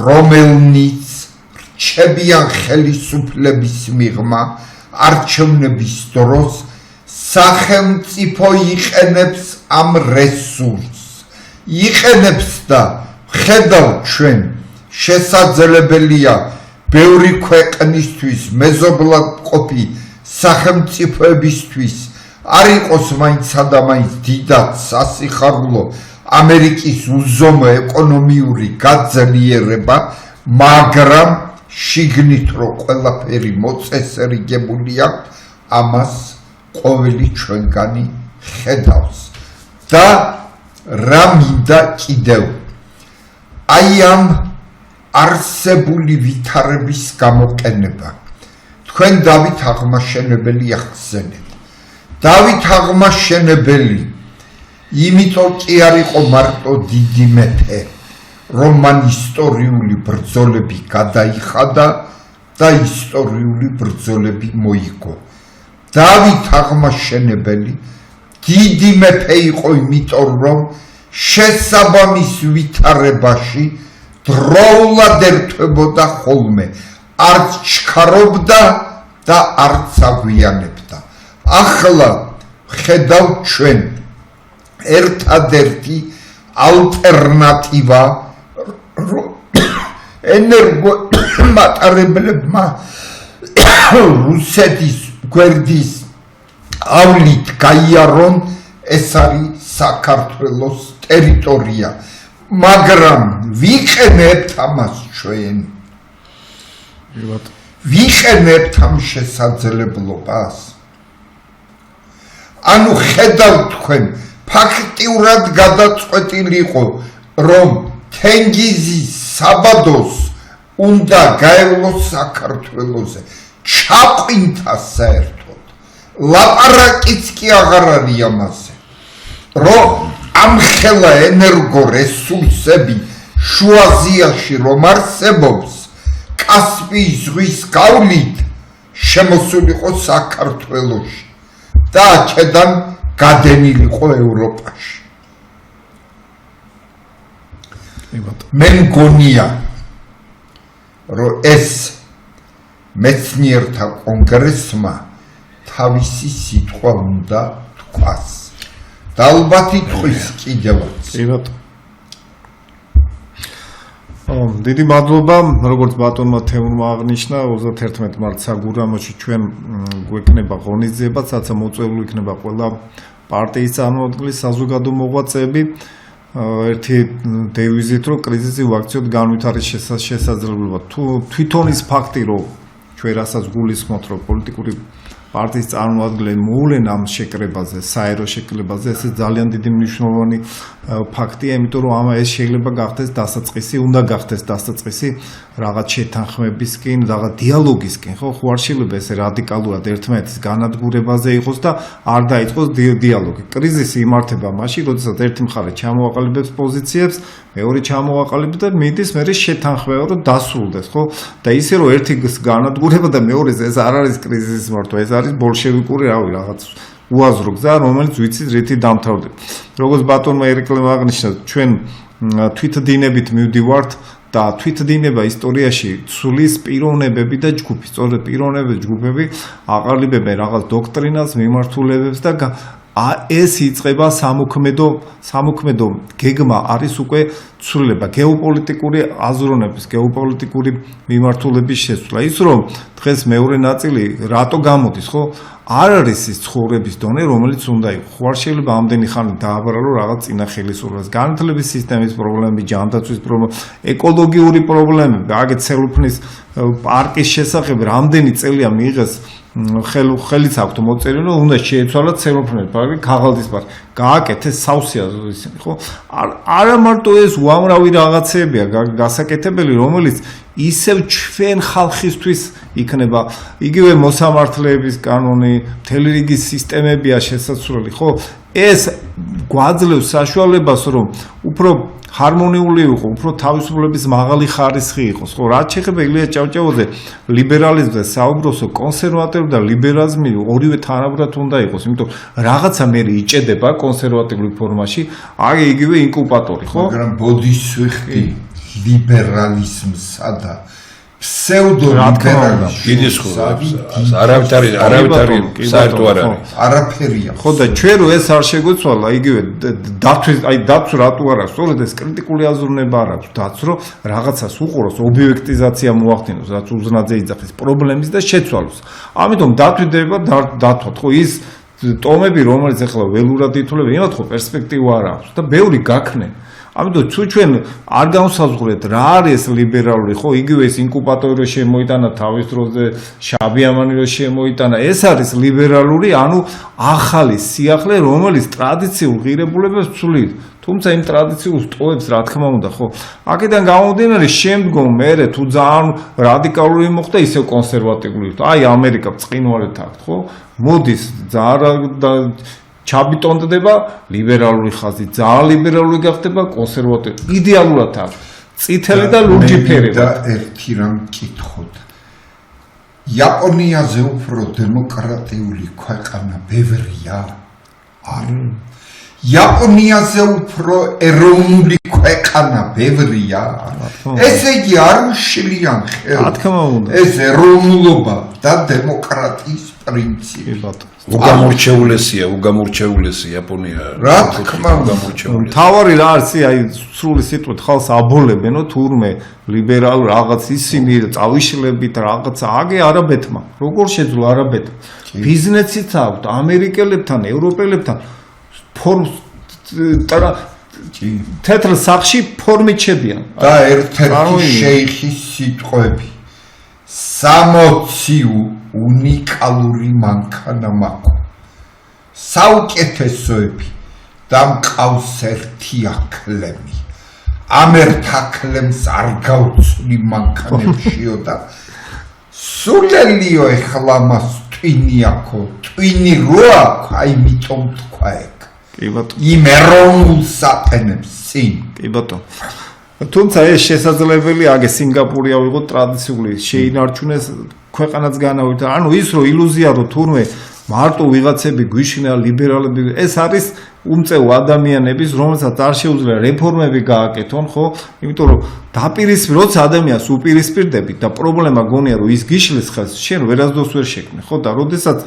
რომელნიც რჩებიან ხელისუფლების მიღმა არჩევნების დროს სახელმწიფო იყენებს ამ რესურსს. იყენებს და ხედავთ ჩვენ შესაძლებელია ბევრი ქვეყნისთვის მეზობლად მყოფი სახელმწიფოებისთვის არ იყოს მაინცსა და მაინც დიდად სასიხარულო ამერიკის უზომო ეკონომიური გაძლიერება, მაგრამ შიგნით რო ყველაფერი მოწესრიგებულია, ამას ყოველი ჩვენგანი ხედავს. და რა მინდა კიდევ? აი ამ არსებული ვითარების გამოყენება. თქვენ დავით აღმაშენებელი ახსენეთ. დავით აღმაშენებელი იმიტომ კი არ იყო მარტო დიდი მეფე, რომ მან ისტორიული ბრძოლები გადაიხადა და ისტორიული ბრძოლები მოიგო. დავით აღმაშენებელი დიდი მეფე იყო იმიტომ, რომ შესაბამის ვითარებაში დროულად ერთვებოდა ხოლმე, არც ჩქარობდა და არც აგვიანებდა. ახლა ხედავთ ჩვენ ერთადერთი ალტერნატივა ენერგომატარებლებმა რუსეთის გვერდის ავლით გაიარონ, ეს არის საქართველოს ტერიტორია, მაგრამ ვიყენებთ ამას ჩვენ? ვიყენებთ ამ შესაძლებლობას? ანუ ხედავთ თქვენ, ფაქტიურად გადაწყვეტილი იყო, რომ თენგიზის საბადოს უნდა გაევლოს საქართველოზე, ჩაყვინთა საერთოდ. ლაპარაკიც კი აღარ არის ამაზე, რომ ამხელა ენერგორესურსები შუა აზიაში რომ არსებობს, კასპიის ზღვის გავლით შემოსულიყო საქართველოში და აქედან გადენილიყო ევროპაში. მე მგონია, რომ ეს მეცნიერთა კონგრესმა თავისი სიტყვა უნდა თქვას. და ალბათ იტყვის კიდევაც. დიდი მადლობა, როგორც ბატონმა თემურმა აღნიშნა, 31 მარტს საგურამოში ჩვენ გვექნება ღონისძიება, საცა მოწვეული იქნება ყველა პარტიის წარმომადგენლები, საზოგადო მოღვაწეები, ერთი დევიზით, რომ კრიზისი ვაქციოდ განვითარის შესაძლებლობა. თუ თვითონ ის ფაქტი, რომ ჩვენ რასაც გულისხმობთ, რომ პოლიტიკური პარტიის წარმომადგენლები მოვლენ ამ შეკრებაზე, საერო შეკრებაზე, ეს ძალიან დიდი მნიშვნელოვანი ფაქტია, იმიტომ რომ ეს შეიძლება გახდეს დასაწყისი, უნდა გახდეს დასაწყისი რაღაც შეთანხმებისკენ, რაღაც დიალოგისკენ, ხო არ შეიძლება ეს რადიკალურად ერთმანეთის განადგურებაზე იყოს და არ დაიწყოს დიალოგი. კრიზისი იმართება მაშინ, როდესაც ერთი მხარე ჩამოაყალიბებს პოზიციებს, მეორე ჩამოაყალიბებს და მიდის მერე შეთანხმება, რომ დასრულდეს, ხო? და ისე რომ ერთი განადგურება და მეორეს ეს არ არის კრიზისის მართვა, ეს არის ბოლშევიკური რაღაც უაზრო გზა, რომელიც ვიცით რითი დამთავრდება. როგორც ბატონმა ერეკლემ აღნიშნა, ჩვენ თვითდინებით მივდივართ და თვითდინება ისტორიაში ცulis პიროვნებები და ჯგუფი, სწორედ პიროვნებები და ჯგუფები აყალიბებენ რაღაც დოქტრინას, მიმართულებებს და ეს იწყება სამოქმედო გეგმა არის უკვე ცვლილება გეოპოლიტიკური აზროვნების, გეოპოლიტიკური მიმართულების შესწვლა. ის რომ დღეს მეორე ნაწილი რატო გამოდის, ხო? არ არის ის ცხოვრების დონე, რომელიც უნდა იყოს. ხო არ შეიძლება ამდენი ხანი დააბრალო რაღაც წინა ხელისუფლებას. განათლების სისტემის პრობლემები, ჯანდაცვის პრობლემები, ეკოლოგიური პრობლემები, აგეთ ცელუფნის პარკის შესახებ რამდენი წელია მიიღეს ხელიც აქვთ მოწერილი, რომ უნდა შეეცვალათ ცელოფნები, პარკი, ქაღალდის პარკი. გააკეთეს სავსეა ისინი, ხო? არა მარტო ეს უამრავი რაღაცებია გასაკეთებელი, რომელიც ისევ ჩვენ ხალხისთვის იქნება, იგივე მოსამართლეების კანონი, მთელი რიგი სისტემებია შესაძლებელი, ხო? ეს გვაძლევს საშუალებას, რომ უფრო ჰარმონიული იყო, უფრო თავისუფლების მაღალი ხარისხი იყოს, ხო? რაც შეეხება ილია ჭავჭავაძე ლიბერალიზმზე საუბროსო, კონსერვატიზმი და ლიბერალიზმი ორივე თანაბრად უნდა იყოს, იმიტომ რაღაცა მე იჭედება კონსერვატიული ფორმაში, აი იგივე ინკუბატორი, ხო? მაგრამ ბოდისვიხტი ლიბერალიზმსა და ფსევდოლიბერალიზმს არავითარი საერთო არ არის. არაფერია. ხო და ჩვენ რო ეს არ შეგვეცვალა, იგივე დაცვა რატო არ აქვს? სწორედ ეს კრიტიკული აზროვნება არ აქვს დაცვა, რომ რაღაცას უყუროს, ობიექტიზაცია მოახდინოს, რაც უზნაძე იძახის პრობლემის და შეცვალოს. ამიტომ დათვიდება დათვათ, ხო ის ტომები, რომელიც ახლა ველურად ითვლება, იმათ ხო პერსპექტივა არ აქვს და ბევრი გაქნენ. ამიტომ თუ ჩვენ არ განსაზღვრეთ რა არის ეს ლიბერალური, ხო, იგივე ეს ინკუბატორი შემოიტანა თავის დროზე, შაბიამანი რო შემოიტანა, ეს არის ლიბერალური, ანუ ახალი სიახლე, რომელიც ტრადიციულ ღირებულებას ცვლის. თუმცა იმ ტრადიციულ ტოვებს, რა თქმა უნდა, ხო, აქედან გამომდინარე, შემდგომ მერე თუ ძალიან რადიკალური მოხდა, ისევ კონსერვატიული. აი ამერიკა ბრწყინვალედ აქვს, ხო? მოდის ძალიან ჩაბიტონდება ლიბერალური ხაზი, ძალიან ლიბერალური გახდება კონსერვატიული. იდეალურად აქვს. წითელი და ლურჯი ფერი. და ერთი რამ მკითხოთ. იაპონიაზე უფრო დემოკრატიული ქვეყანა ბევრია? არა. იაპონიაზე უფრო ეროვნული ქვეყანა ბევრია? ესე იგი არ უშლიან ხელს. რა თქმა უნდა. ეს ეროვნულობა და დემოკრატიის პრინციპი. უგამორჩეულესია იაპონია. რა თქმა უნდა. თავარი რა არის, აი სრული სიტყვით ხალხს აბოლებენო თურმე ლიბერალ რაღაც ისინი წავიშლებით რაღაცა აგე არაბეთმა. როგორ შეძლო არაბეთმა? ბიზნესიც აქვს ამერიკელებთან, ევროპელებთან თეთრ სახში ფორმით შედიან. და ერთ-ერთი შეიხის სიტყვები 60 უნიკალური მანქანა მაქვს. საუკეთესოები და მყავს ერთი აკლემი. ამ ერთ აკლემს არ გავცვლი მანქანებშიო და სულელიო ეხლა მას ტვინი აქვს, ტვინი რო აქვს, აი მიტომ თქვა ეგ. კი ბატონო. იმ ეროვნულს აყენებს წინ. კი ბატონო. თუმცა ეს შესაძლებელი აგე სინგაპური ავიღოთ ტრადიციული შეინარჩუნეს ქვეყანაც განავიდა. ანუ ის რომ ილუზია რომ თურმე მარტო ვიღაცები გვიშინა ლიბერალები ეს არის უმწევ ადამიანების რომელსაც არ შეუძლია რეფორმები გააკეთონ, ხო? იმიტომ რომ დაპირისპირ როცა ადამიანს უპირისპირდებით და პრობლემა გონია რომ ის გიშლის ხელს, შენ ვერასდროს ვერ შექმნე, ხო? და როდესაც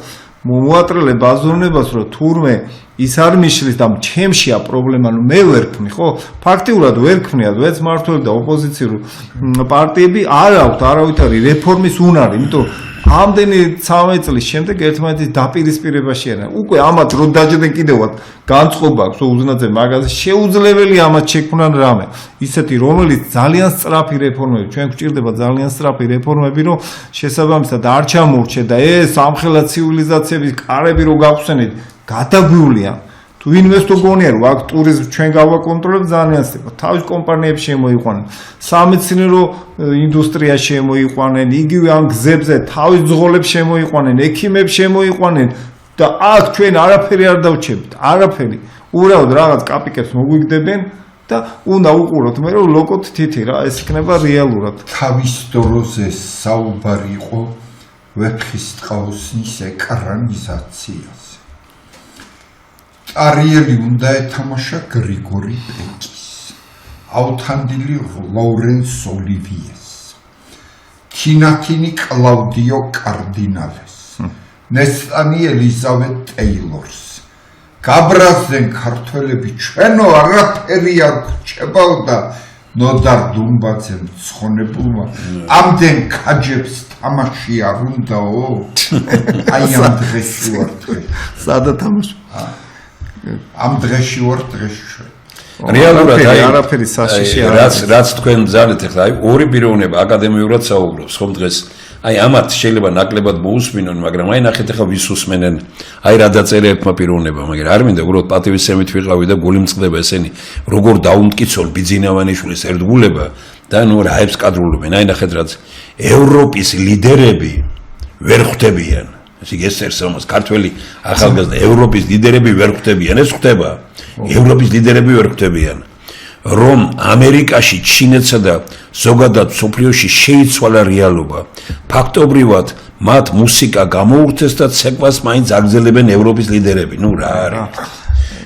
მოუატრელებ აზროვნებას რომ თურმე ის არ მიშლის და ჩემშია პრობლემა, ნუ მე ვერქმნი, ხო? ფაქტიურად ვერქმნია, ვეც მართველი და ოპოზიციური პარტიები არ აქვთ არავითარი რეფორმის უნარი, იმიტომ ამდენი 13 წლის შემდეგ ერთმანეთის დაპირისპირებაში არიან. უკვე ამათ რო დაჯდნენ კიდევაც განწყობა აქვს, უზნაძე მაგაზე შეუძლებელი ამათ შექმნან რამე. ისეთი რომელიც ძალიან სწრაფი რეფორმები, ჩვენ გვჭირდება ძალიან სწრაფი რეფორმები, რომ შესაბამისად არ ჩამორჩე და ეს ამხელა ცივილიზაციების კარები რო გავხსენეთ, გადაგვივლიან. თუ ინვესტორ გონია რომ აქ ტურიზმს ჩვენ გავაკონტროლებთ ძალიან სწრაფად. თავის კომპანიებს შემოიყვანენ, სამეცნიერო ინდუსტრია შემოიყვანენ, იგივე ამ გზებზე თავის ძღოლებს შემოიყვანენ, ექიმებს შემოიყვანენ და აქ ჩვენ არაფერი არ დავჩებით, არაფერი. უბრალოდ რაღაც კაპიკებს მოგვიგდებენ და უნდა უყუროთ მე რომ ლოკოთ თითი რა, ეს იქნება რეალურად. თავის დროზე საუბარი იყო ვეფხისტყაოსნის ეკრანიზაციაზე. ტარიელი უნდა ეთამაშა გრიგორი პეკის, ავთანდილი ლოურენს ოლივიეს, თინათინი კლაუდიო კარდინალეს, ნესტანი ელიზავეტ ტეილორს, გაბრაზდნენ ქართველები ჩვენო არაფერი არ გრჩებაო და ნოდარ დუმბაძემ ცხონებულმა ამდენ ქაჯებს თამაში არ უნდაო აი ამ დღეში ვარ დღეს სადა თამაში ამ დღეში ვარ დღეს ჩვენ რეალურად არაფერი საშიში არ არის რაც თქვენ ძალეთ ახლა აი ორი პიროვნება აკადემიურად საუბრობს ხომ დღეს აი ამათ შეიძლება ნაკლებად მოусმინონ მაგრამ აი ნახეთ ახლა ვის უსმენენ აი რა დაწერა ერთმა პიროვნება მაგრამ არ მინდა უბრალოდ პატივისცემით ვიყავი და გული მწყდება ესენი როგორ დაუმტკიცონ ბიძინავანიშვილის ერთგულება და ნუ რაებს კადრულობენ აი ნახეთ რაც ევროპის ლიდერები ვერ ხვდებიან ესე იგი ეს ერთსამოს ქართველი ახალგაზრდა ევროპის ლიდერები ვერ ხვდებიან ეს ხდება ევროპის ლიდერები ვერ ხვდებიან რომ ამერიკაში ჩინეთსა და ზოგადად სოფლიოში შეიცვალა რეალობა ფაქტობრივად მათ მუსიკა გამოურთეს და ცეკვას მაინც აგზელებენ ევროპის ლიდერები ნუ რა არის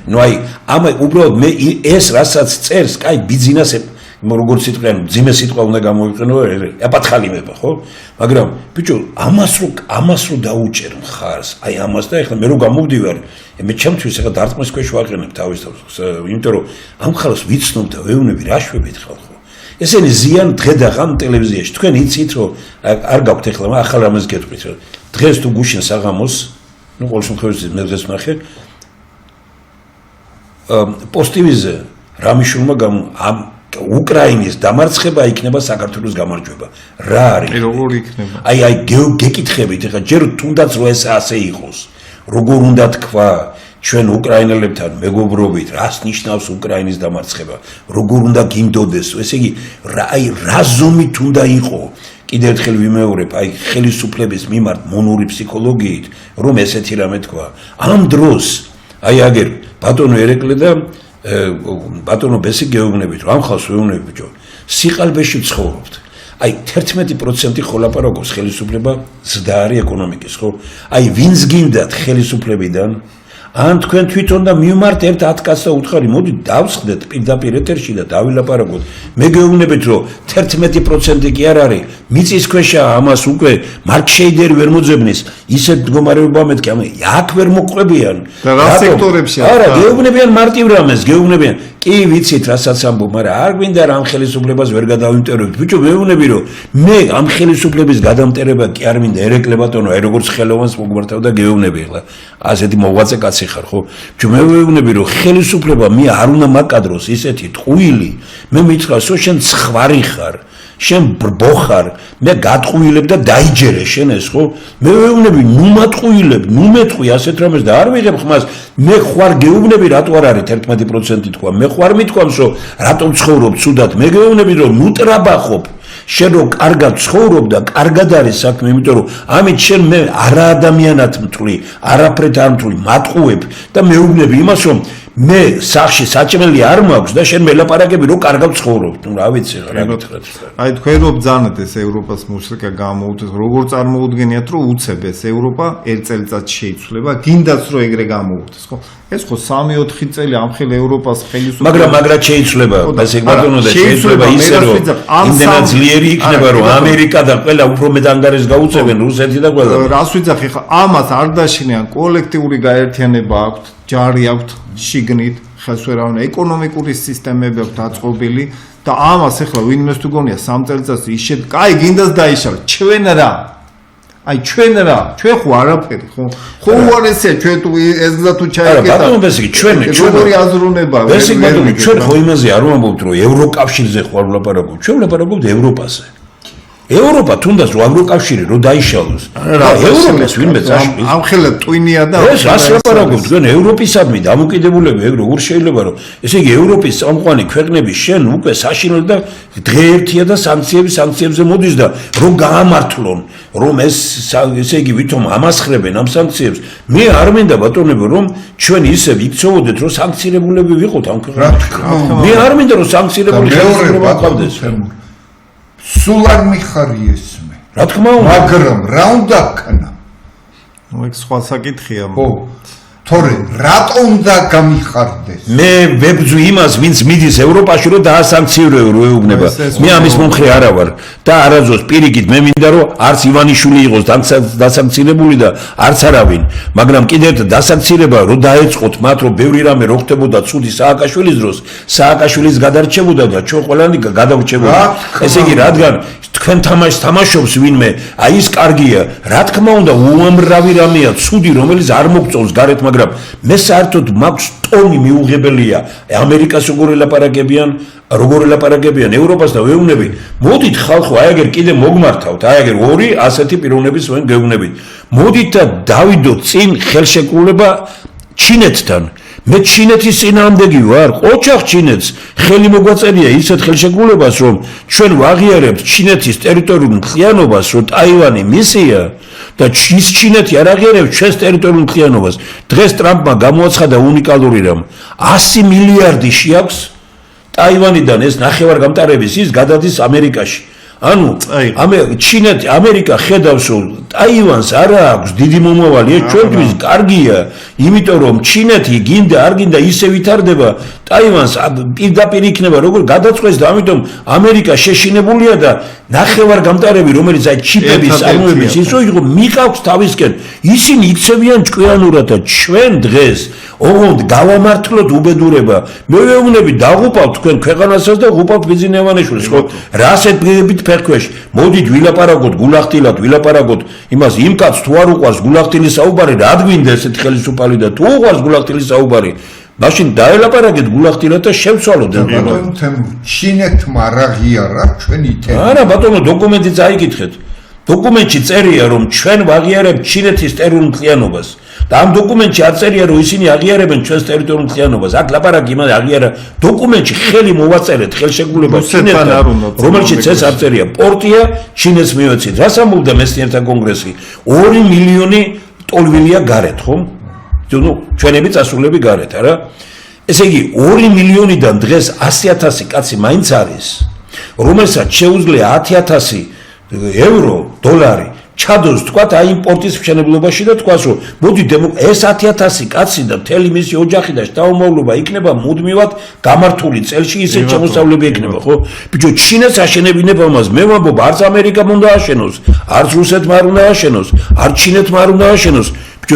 ნუ აი ამ უბრალოდ მე ეს რასაც წერს კაი ბიძინას როგორც სიტყვიან ძიმე სიტყვა უნდა გამოიყენო აპათხალიმება ხო მაგრამ ბიჭო ამას რო დაუჭერ მხარს აი ამას და ეხლა მე რო გამოვდივარ მე ჩემთვის ეხლა დარტყმის ქვეშ ვაყენებ თავის თავს იმიტომ რომ ამ ხალხს ვიცნობ და ვეუბნები რა შვებით ხალხო ესენი ზიან დღე და ღამ ტელევიზიაში თქვენ იცით რომ არ გაქვთ ეხლა ახალ რამეს გეტყვით რომ დღეს თუ გუშინ საღამოს ნუ ყოველ შემთხვევაში მე დღეს ვნახე პოსტივიზე რამიშულმა ამ უკრაინის დამარცხება იქნება საქართველოს გამარჯვება. რა არის? როგორ იქნება? აი გეკითხებით ახლა ჯერ თუნდაც რო ეს ასე იყოს. როგორ უნდა თქვა ჩვენ უკრაინელებთან მეგობრობით, რას ნიშნავს უკრაინის დამარცხება? როგორ უნდა გინდოდეს? ესე იგი რა ზომით უნდა იყო? კიდევ ერთხელ ვიმეორებ, აი ხელისუფლების მიმართ მონური ფსიქოლოგიით, რომ ესეთი რამე თქვა. ამ დროს აი აგერ ბატონო ერეკლე და ბატონო ბესი გეუბნებით რომ ამ ხალხს ვეუბნები ბიჭო სიყალბეში ცხოვრობთ აი 11% ხო ლაპარაკობს ხელისუფლება ზდა არის ეკონომიკის ხო აი ვინც გინდათ ხელისუფლებიდან ან თქვენ თვითონ და მიმართ ერთ 10 კაცს და უთხარი მოდი დავსხდეთ პირდაპირ ეთერში და დავილაპარაკოთ მე გეუბნებით რომ 11% კი არ არის მიწის ქვეშა ამას უკვე მარკ შეიდერი ვერ მოძებნის ისეთ მდგომარეობა მეთქი ამ აქ ვერ მოყვებიან და რა სექტორებში არა გეუბნებიან მარტივ რამეს გეუბნებიან კი ვიცით რასაც ამბობ მაგრამ არ გვინდა რა ამ ხელისუფლებას ვერ გადავიმტეროთ ბიჭო მეუბნები რომ მე ამ ხელისუფლების გადამტერება კი არ მინდა ერეკლე ბატონო აი როგორც ხელოვანს მოგმართავ და გეუბნები ახლა ასეთი მოღვაწე კაცი ხარ ხო ბიჭო მე ვეუბნები რომ ხელისუფლება მე არ უნდა მაკადროს ისეთი ტყუილი მე მითხრა შენ ცხვარი ხარ შენ ბრბო ხარ მე გატყუილებ და დაიჯერე შენ ეს ხო მე ვეუბნები ნუ მატყუილებ ნუ მეტყვი ასეთ რამეს და არ ვიღებ ხმას მე ხوار გეუბნები რატო არ არის 11% თქვა მე ხوار მithქვამს რომ რატომ ცხოვრობ ცუდად მე გეუბნები რომ ნუ ტრაბახობ შენ რო კარგად ცხოვრობ და კარგად არის საქმე იმიტომ რომ ამით შენ მე არა ადამიანად მთვლი არაფრით არ მთვლი მატყუებ და მეუბნები იმას რომ მე სახში საჭმელი არ მაქვს და შენ მელაპარაკები რომ კარგად ცხოვრობ ნუ რა ვიცი რა გითხრათ აი თქვენ რო ბძანეთ ეს ევროპას მუსიკა გამოუწეს როგორ წარმოუდგენიათ რომ უცებ ეს ევროპა ერთ წელიწადში შეიცვლება გინდაც რომ ეგრე გამოუწეს ხო ეს ხო 3-4 წელი ამ ხელ ევროპას ხელისუფლება მაგრამ შეიცვლება ესე ბატონო და შეიცვლება ისე რომ იმდენად ძლიერი იქნება რომ ამერიკა და ყველა უფრო მეტ ანგარიშს გაუწევენ რუსეთი და ყველა რას ვიძახი ხა ამას არ დაშინიან კოლექტიური გაერთიანება აქვთ ჯარი აქვთ შიგნით ხელს ვერ აუნა ეკონომიკური სისტემები აქვთ დაწყობილი და ამას ახლა ვინმეს თუ გონია 3 წელიწადში ისეთ კაი გინდას დაიშალა ჩვენ რა აი ჩვენ რა ჩვენ ხო არაფერი ხო უარესია ჩვენ თუ ეს გზა თუ ჩაიკეტა ბატონო ბესიკი ჩვენ როგორი აზროვნება ბესიკი ბატონო ჩვენ ხო იმაზე არ ვამბობთ რომ ევროკავშირზე ხო არ ვლაპარაკობთ ჩვენ ვლაპარაკობთ ევროპაზე ევროპა თუნდაც რო ევროკავშირი რო დაიშალოს ევროპას ვინმე წაშლის ამ ხელა ტვინია და ეს რას ლაპარაკობთ თქვენ ევროპისადმი დამოკიდებულები ეგ როგორ შეიძლება რომ ესე იგი ევროპის წამყვანი ქვეყნები შენ უკვე საშინელ და დღე ერთია და სანქციებზე მოდის და რომ გაამართლონ რომ ესე იგი ვითომ ამასხრებენ ამ სანქციებს მე არ მინდა ბატონებო რომ ჩვენ ისევ იქცეოდეთ რომ სანქცირებულები ვიყოთ ამ ქვეყნებში მე არ მინდა რომ სანქცირებული ხელისუფლება გყავდეს სულ არ მიხარი ეს მე რა თქმა უნდა მაგრამ რა უნდა ქნა ნუ ეგ სხვა საკითხია ხო თორე რატო უნდა გამიხარდეს? მე ვებძვი იმას, ვინც მიდის ევროპაში, რომ დაასანქციონებრო ეუბნება. მე ამის მომხრე არა ვარ და არაზოს პირიქით მე მინდა რომ არც ივანიშვილი იყოს დასანქციონებული და არც არავინ, მაგრამ კიდევ დასანქციონება რომ დაეწყოთ მათ, რომ ბევრი რამე რო ხდებოდა ცუდი სააკაშვილის დროს, სააკაშვილის გადარჩებოდა და ჩვენ ყველანი გადავრჩებოდა. ესე იგი, რადგან თქვენ თამაშს თამაშობს ვინმე, აი ის კარგია, რა თქმა უნდა, უამრავი რამეა ცუდი, რომელიც არ მოგწონს გარეთ, მაგრამ მე საერთოდ მაქვს ტონი მიუღებელია ამერიკას როგორ ელაპარაკებიან ევროპას და ვეუბნები, მოდით ხალხო, აი აგერ კიდე მოგმართავთ, აი აგერ ორი ასეთი პიროვნების ვენ გეუბნებით, მოდით და დავიდოთ წინ ხელშეკრულება ჩინეთთან. მე ჩინეთის წინააღმდეგი ვარ, ყოჩახ ჩინეთს ხელი მოგვაწერია ისეთ ხელშეკრულებას, რომ ჩვენ ვაღიარებთ ჩინეთის ტერიტორიულ მთლიანობას, რომ ტაივანი მისია და ჩინეთი არ აღიარებს ჩვენს ტერიტორიულ მთლიანობას. დღეს ტრამპმა გამოაცხადა უნიკალური რამ 100 მილიარდი შეაქვს ტაივანიდან ეს ნახევარგამტარების ის გადადის ამერიკაში. ანუ ამერიკა ხედავს რომ ტაივანს არ აქვს დიდი მომავალი, ეს ჩვენთვის კარგია, იმიტომ რომ ჩინეთი გინდა არ გინდა ისე ვითარდება, ტაივანს პირდაპირ იქნება როგორ გადაწყვეტს და ამიტომ ამერიკა შეშინებულია და ნახევარგამტარები, რომელიც აი ჩიპების წარმოების ისო იყო მიყავს თავისკენ, ისინი იქცევიან ჭკვიანურად და ჩვენ დღეს ოღონდ გავამართლოთ უბედურება. მე ვეუბნები დაღუპავთ თქვენ ქვეყანასაც და ღუპავთ ბიზნესმენებს, ხო? რასეთ დღეებით ფერქვეშ. მოდით ვილაპარაკოთ გულახდილად, ვილაპარაკოთ იმას იმ კაცს თუ არ უყვარს გულახდილის საუბარი, რა გვინდა ესეთი ხელისუფალი და თუ უყვარს გულახდილის საუბარი, მაშინ დაელაპარაკეთ გულახდილად და შევცვალოთ. ბატონო თემურ, ჩინეთმა რა ღიარა ჩვენი ტერიტორია? არა ბატონო, დოკუმენტი წაიკითხეთ. დოკუმენტში წერია რომ ჩვენ ვაღიარებთ ჩინეთის ტერიტორიულ მთლიანობას. და ამ დოკუმენტში არ წერია რომ ისინი აღიარებენ ჩვენს ტერიტორიულ მთლიანობას. აქ ლაპარაკი იმაზე აღიარა დოკუმენტში ხელი მოვაწერეთ ხელშეკრულება ჩინეთთან, რომელშიც ეს არ წერია. პორტია ჩინეთს მიეცით. რას ამბობდა მეცნიერთა კონგრესი? 2 მილიონი ტოლვილია გარეთ, ხო? ნუ ჩვენები წასულები გარეთ, არა? ესე იგი 2 მილიონიდან დღეს 100,000 კაცი მაინც არის, რომელსაც შეუძლია 10,000 ევრო, დოლარი ჩადოს თქვათ აი იმპორტის მშენებლობაში და თქვას რომ მოდი ეს 10,000 კაცი და მთელი მისი ოჯახი და შთამომავლობა იქნება მუდმივად გამართული წელში ისეთ შემოსავლები იქნება ხო? ბიჭო ჩინეთს აშენებინება მას მე ვამბობ არც ამერიკამ უნდა აშენოს, არც რუსეთმა არ უნდა აშენოს, არც ჩინეთმა არ უნდა აშენოს.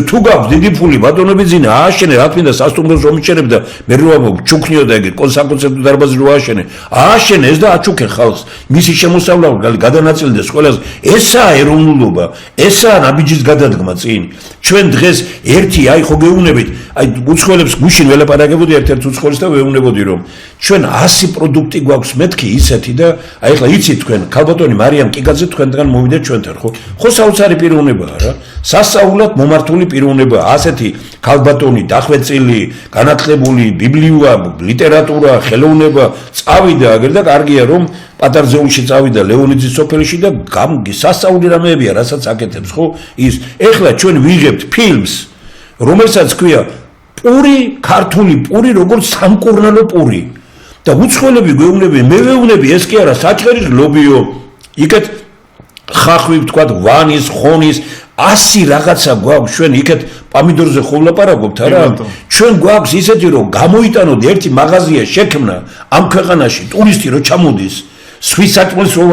თუ გაქვს დიდი ფული ბატონები ძინა ააშენე რა თქმა უნდა სასტუმროს რომ იჩერებ და მე რო ვამბობ ჩუქნიო და ეგ კონსაკონცერტო დარბაზი რო ააშენე ააშენე ეს და აჩუქე ხალხს მისი შემოსავლა გადანაწილდეს ყველას ესაა ეროვნულობა ესაა ნაბიჯის გადადგმა წინ ჩვენ დღეს ერთი აი ხო გეუბნებით აი უცხოელებს გუშინ ველაპარაკებოდი ერთ-ერთ უცხოელს და ვეუბნებოდი რომ ჩვენ 100 პროდუქტი გვაქვს მეთქი ისეთი და აი ხლა იცით თქვენ ქალბატონი მარიამ კიგაძე თქვენთან მოვიდა ჩვენთან ხო საოცარი პიროვნებაა რა სასწაულად მომართული პიროვნება, ასეთი ქალბატონი, დახვეწილი, განათლებული, ბიბლია, ლიტერატურა, ხელოვნება, წავიდა, აგერ და კარგია რომ პატარძეულში წავიდა ლეონიძის სოფელში და სასწაული რამეებია, რასაც აკეთებს, ხო? ის ეხლა ჩვენ ვიღებთ ფილმს, რომელსაც ქვია პური, ქართული პური, როგორც სამკურნალო პური. და უცხოელები გვეუბნები, მე ვეუბნები, ეს კი არა, საჭერის ლობიო. იქეთ ხახვი ვთქვათ, ვანის, ხონის 100 რაღაცა გვაქვს ჩვენ იქეთ პამიდორზე ხო ვლაპარაკობთ არა ჩვენ გვაქვს ისეთი რომ გამოიტანოთ ერთი მაღაზია შექმნა ამ ქვეყანაში ტურისტი რო ჩამოდის სვისაკმელს რო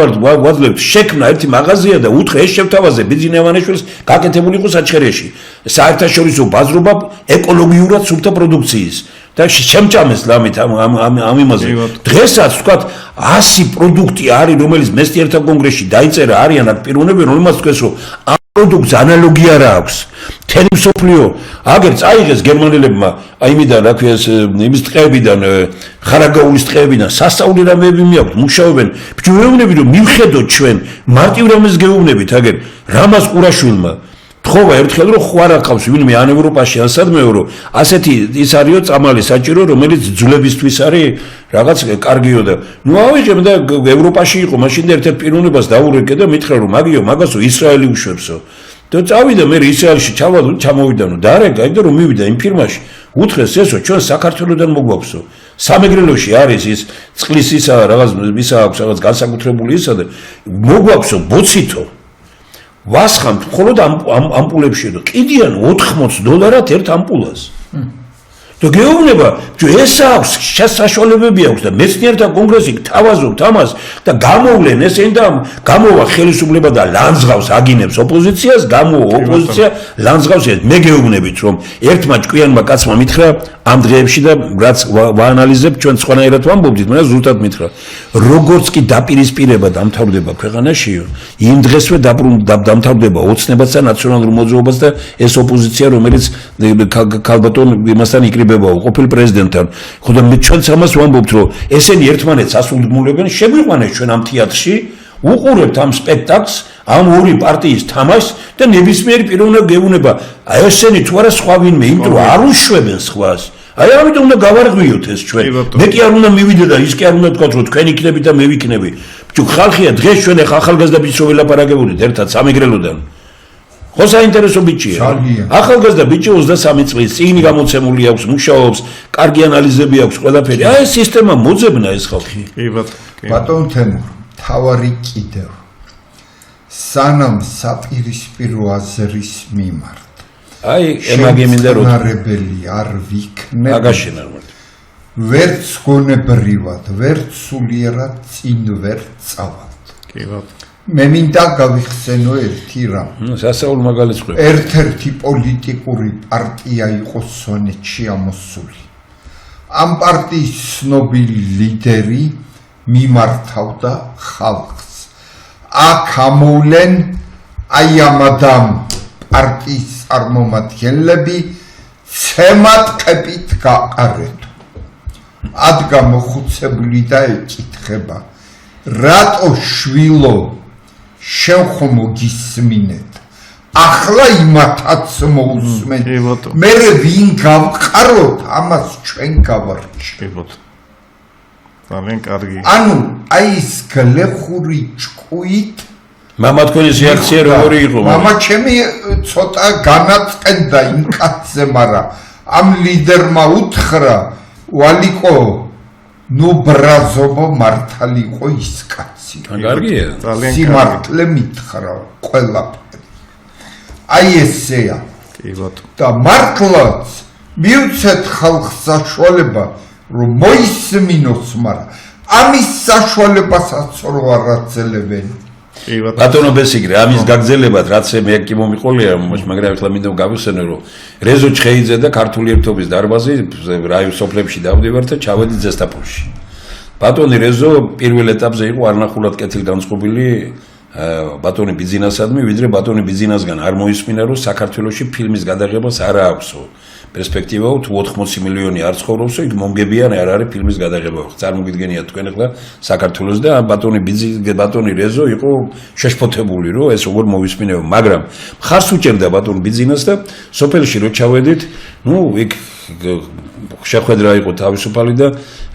ვაძლევთ შექმნა ერთი მაღაზია და უთხრა ეს შევთავაზე ბიზნესმენაშვილს გაკეთებული იყო საჩხერეში საერთაშორისო ბაზრობა ეკოლოგიურად სუფთა პროდუქციის და შემჭამეს ლამით ამ იმაზე დღესაც ვთქვათ 100 პროდუქტი არის რომელიც მეცნიერთა კონგრესში დაიწერა არიან აქ პიროვნები რომელმაც თქვეს რომ პროდუქტს ანალოგია რა აქვს მთელი მსოფლიო აგერ წაიღეს გერმანელებმა აიმიდან რა ქვია იმის ტყეებიდან ხარაგაულის ტყეებიდან სასწაული რამეები მიაქვთ მუშაობენ ვეუბნები რომ მივხედოთ ჩვენ მარტივ რამეს გეუბნებით აგერ რამას ყურაშვილმა თხოვა ერთხელ რომ ხوار აკავს ვინმე ან ევროპაში ან სადმეო რომ ასეთი ის არისო წამალი საჭირო რომელიც ძვლებისთვის არის რაღაც კარგიო და ნუ ავიღებ და ევროპაში იყო მაშინ ერთ-ერთ პიროვნებას დაურეკე და მითხრა რომ მაგიო მაგასო ისრაელი უშვებსო და წავიდა მე ისრაელში ჩამოვიდანო და არეკა და რომ მივიდა იმ ფირმაში უთხრეს ესო ჩვენ საქართველოსდან მოგვაქვსო სამეგრელოში არის ის წყლის ისა რაღაც ისა აქვს რაღაც განსაკუთრებული ისა და მოგვაქვსო ბოცითო ვასხამთ მხოლოდ ამპულებში და ყიდიან $80 ერთ ამპულას. და გეუბნება, ეს აქვს საშუალებები აქვს და მეცნიერთა კონგრესი გთავაზობთ ამას და გამოვლენ ესენი და გამოვა ხელისუფლება და ლანძღავს აგინებს ოპოზიციას, გამოვა ოპოზიცია ლანძღავს ეს. მე გეუბნებით, რომ ერთმა ჭკვიანმა კაცმა მითხრა ამ დღეებში და რაც ვაანალიზებ, ჩვენ სხვანაირად ვამბობდით, მაგრამ ზუსტად მითხრა, როგორც კი დაპირისპირება დამთავრდება ქვეყანაში, იმ დღესვე დამთავრდება ოცნებაც და ნაციონალურ მოძრაობას და ეს ოპოზიცია, რომელიც ქალბატონ იმასთან იკრიბება ყოფილ პრეზიდენტთან. ხოდა მე ჩვენც ამას ვამბობთ, რომ ესენი ერთმანეთს ასრულებენ, შეგვიყვანეს ჩვენ ამ თეატრში, უყურებთ ამ სპექტაკლს, ამ ორი პარტიის თამაშს და ნებისმიერი პიროვნება გეუბნება, აი ესენი თუ არა სხვა ვინმე, იმიტომ რომ არ უშვებენ სხვას. აი ამიტომ უნდა გავარღვიოთ ეს ჩვენ. მე კი არ უნდა მივიდე და ის კი არ უნდა თქვათ, რომ თქვენ იქნებით და მე ვიქნები. ბიჭო, ხალხია დღეს ჩვენ ახალგაზრდა ბიჭს ველაპარაკებოდით ერთად სამეგრელოდან. ხო საინტერესო ბიჭია. ახალგაზრდა ბიჭი 23 წლის, წიგნი გამოცემული აქვს, მუშაობს, კარგი ანალიზები აქვს, ყველაფერი. აი ეს სისტემა მოძებნა ეს ხალხი. ბატონ თემურ, თავარი კიდევ. სანამ საპირისპირო აზრის მიმართ. აი, ემაგი მინდა რომ შენარებელი არ ვიქნებ. აგაშენა რომ. ვერც გონებრივად, ვერც სულიერად წინ ვერ წავალთ. კი ბატონო. მე მინდა გავიხსენო ერთი რამ. სასაულ მაგალითს ხვევ. ერთ-ერთი პოლიტიკური პარტია იყო სვანეთში ამოსული. ამ პარტიის ცნობილი ლიდერი მიმართავდა ხალხს. აქ ამოვლენ აი ამ ამ პარტიის წარმომადგენლები ცემატყებით გაყარეთ. ადგა მოხუცებული და ეკითხება, რატო შვილო შენ ხომ მოგისმინეთ? ახლა იმათაც მოусმენ. მე ვინ გავყაროთ, ამას ჩვენ გავარჩევთ. ძალიან კარგი. ანუ აი ეს გლეხური ჭკუით მამა თქვენი რეაქცია როგორი იყო? მამა ჩემი ცოტა განაწყენდა იმ კაცზე, მაგრამ ამ ლიდერმა უთხრა, ვალიკო, ნუ ბრაზობო მართალიყო ის კაცი. კარგია. სიმართლე მითხრა ყველაფერი. აი ესეა. კი ბატონო. და მართლაც მივცეთ ხალხს საშუალება, რომ მოისმინოს, მაგრამ ამის საშუალებასაც რო არ აძლევენ. ბატონო ბესიგრე, ამის გაგზელებად რაც მე კი მომიყოლია, მაგრამ ახლა მინდა გავიხსენო, რომ რეზო ჩხეიძე და ქართული ერთობის დარბაზი რაიონ სოფლებში დავდივართ და ჩავედი ზესტაფონში. ბატონი რეზო პირველ ეტაპზე იყო არნახულად კეთილგანწყობილი ბატონი ბიზნესადმი, ვიდრე ბატონი ბიზნესგან არ მოისმინა, რომ საქართველოში ფილმის გადაღებას არ აქვსო. პერსპექტივაა თუ 80 მილიონი არ ცხოვრობსო, იქ მომგებიან არ არის ფილმის გადაღება. წარმოგიდგენიათ თქვენ ახლა საქართველოს და ბატონი რეზო იყო შეშფოთებული, რომ ეს როგორ მოისმინეო, მაგრამ მხარს უჭერდა ბატონ ბიზნესს და სოფელში რო ჩავედით, ნუ იქ შეხვედრა იყო თავისუფალი და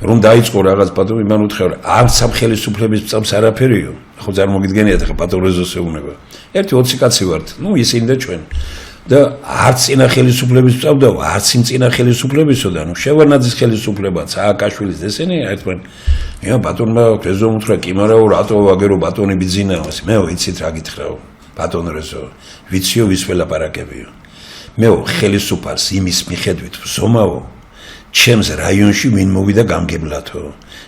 რომ დაიწყო რაღაც ბატონი მან უთხრა, ამ სამხელისუფლების წამს არაფერიო. ხო წარმოგიდგენიათ ახლა ბატონ რეზოს ეუბნება. ერთი 20 კაცი ვართ, ნუ ისინი და ჩვენ. და არც წინა ხელისუფლების წავდაო, არც იმ წინა ხელისუფლებისო და ნუ შევარნაძის ხელისუფლებაც, ააკაშვილის ესენი ერთმან. მე ბატონმა რეზო უთხრა, კი მარაო, რატო ვაგერო ბატონი ბიზნესს? მე ვიცით რა გითხრაო, ბატონ რეზო, ვიციო ვის ველაპარაკებიო. მე ხელისუფალს იმის მიხედვით ვზომაო, ჩემს რაიონში ვინ მოვიდა გამგებლათო,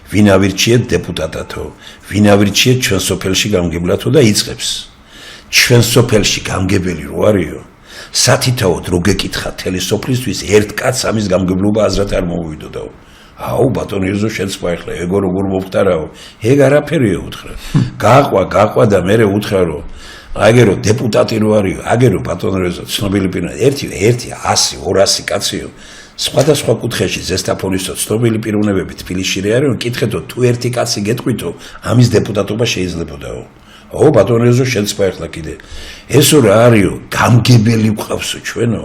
ვინ ავირჩიეთ დეპუტატათო, ვინ ავირჩიეთ ჩვენ სოფელში გამგებლათო და იწყებს. ჩვენ სოფელში გამგებელი რო არისო, სათითაოდ რო გეკითხა თელი სოფლისთვის ერთ კაცს ამის გამგებლობა აზრად არ მოვიდოდაო. აუ ბატონი რეზო შენც ყაიხლა, ეგო როგორ მოვხტარაო, ეგ არაფერია უთხრა. გაყვა და მე უთხრა რომ აგერო დეპუტატი რო არისო, აგერო ბატონ რეზო ცნობილი პირი, ერთი 100 200 კაციო. სხვადასხვა კუთხეში ზესტაფონისო ცნობილი პიროვნებები თბილისში რა არისო, კითხეთო თუ ერთი კაცი გეტყვითო, ამის დეპუტატობა შეიძლებოდაო. ო ბატონ რეზო შენც ყაიხლა კიდე. ესო რა არისო, გამგებელი ვყავსო ჩვენო.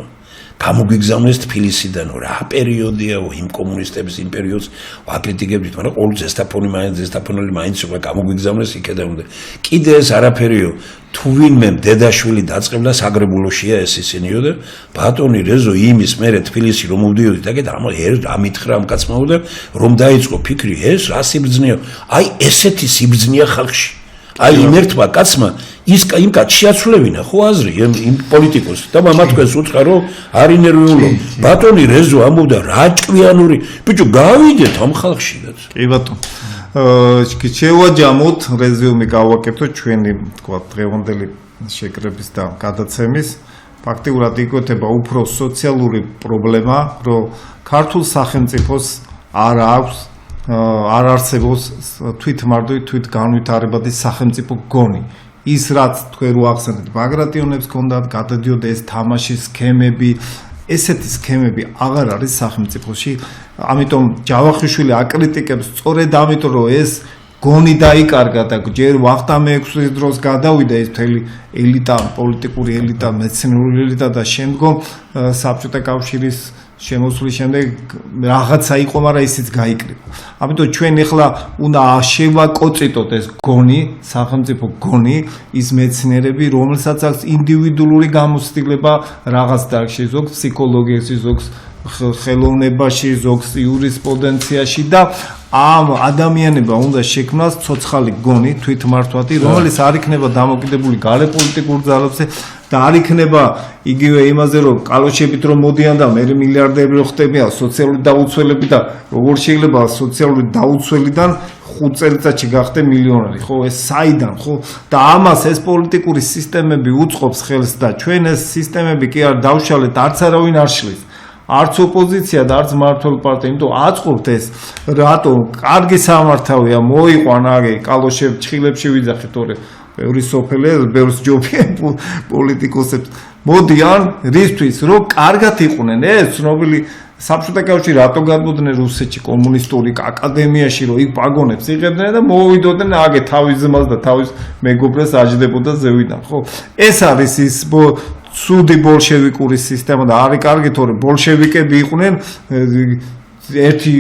გამოგვიგზავნეს თბილისიდანო, რა პერიოდიაო, იმ კომუნისტების იმ პერიოდს ვაკრიტიკებდით, მაგრამ ყოველ ზესტაფონელი მაინც უკვე გამოგვიგზავნეს იქედა უნდა. კიდე ეს არაფერიო, თუ ვინმე დედაშვილი დაწყებლა საგრებულოშია ეს ისინიო და ბატონი რეზო იმის მერე თბილისში რომ მოვდიოდი და კიდე ამითხრა ამ კაცმაო და რომ დაიწყო ფიქრი, ეს რა სიბრძნეა? აი ესეთი სიბრძნეა ხალხში. აი იმ ერთმა კაცმა იმ კაცს შეაცვლევინა ხო აზრი იმ პოლიტიკოსს და მამაც თქვენს უცხო რომ არის ნერვიულო ბატონი რეზო ამბობდა რა ჭკვიანური ბიჭო გავიდეთ ამ ხალხშიდაც კი ბატონო შევაჯამოთ რეზიუმე გავაკეთოთ ჩვენი თქვა დღევანდელი შეკრების და გადაცემის ფაქტიურად იკვეთება უფრო სოციალური პრობლემა რომ ქართულ სახელმწიფოს არ აქვს არ არსებობს თვითმარდვი თვითგანვითარებადი სახელმწიფო გონი ის რაც თქვენ რო ახსენეთ ბაგრატიონებს ჰქონდათ გადადიოდა ეს თამაშის სქემები ესეთი სქემები აღარ არის სახელმწიფოში ამიტომ ჯავახიშვილი აკრიტიკებს სწორედ ამიტომ რომ ეს გონი დაიკარგა და ჯერ ვახტანგ მეექვსის დროს გადავიდა ეს მთელი ელიტა პოლიტიკური ელიტა მეცნიერული ელიტა და შემდგომ საბჭოთა კავშირის შემოსვლის შემდეგ რაღაცა იყო, მაგრამ ისიც გაიკრიბა. ამიტომ ჩვენ ახლა უნდა შევაკოწიტოთ ეს გონი, სახელმწიფო გონი, ის მეცნიერები, რომელსაც აქვს ინდივიდუალური გამოცდილება რაღაც დარგში, ზოგს ფსიქოლოგიაში, ზოგს ხელოვნებაში, ზოგს იურისპრუდენციაში და ამ ადამიანებმა უნდა შექმნას ცოცხალი გონი, თვითმართვადი, რომელიც არ იქნება დამოკიდებული გარეპოლიტიკურ ძალებზე და არ იქნება იგივე იმაზე, რომ კალოშებით რომ მოდიან და მე მილიარდები რო ხდებიან სოციალური დაუცველები და როგორ შეიძლება სოციალური დაუცველიდან 5 წელიწადში გახდე მილიონერი, ხო, ეს საიდან, ხო? და ამას ეს პოლიტიკური სისტემები უწყობს ხელს და ჩვენ ეს სისტემები კი არ დავშალეთ, არც არავინ არ შლის. არც ოპოზიცია და არც მმართველ პარტია, იმიტომ აწყობთ ეს, რატო კარგი სამართავია, მოიყვან აგე კალოშებ ჭხილებში ვიძახით, თორე ბევრი სოფელი, ბევრს ჯობია პოლიტიკოსებს. მოდიან რისთვის, რომ კარგად იყვნენ ეს ცნობილი საბჭოთა კავშირი რატო გადმოდნენ რუსეთში კომუნისტური აკადემიაში, რომ იქ ვაგონებს იღებდნენ და მოვიდოდნენ აგე თავის ძმას და თავის მეგობრებს აჯდებოდა ზევიდან, ხო? ეს არის ის ცუდი ბოლშევიკური სისტემა და არის კარგი, თორე ბოლშევიკები იყვნენ ერთი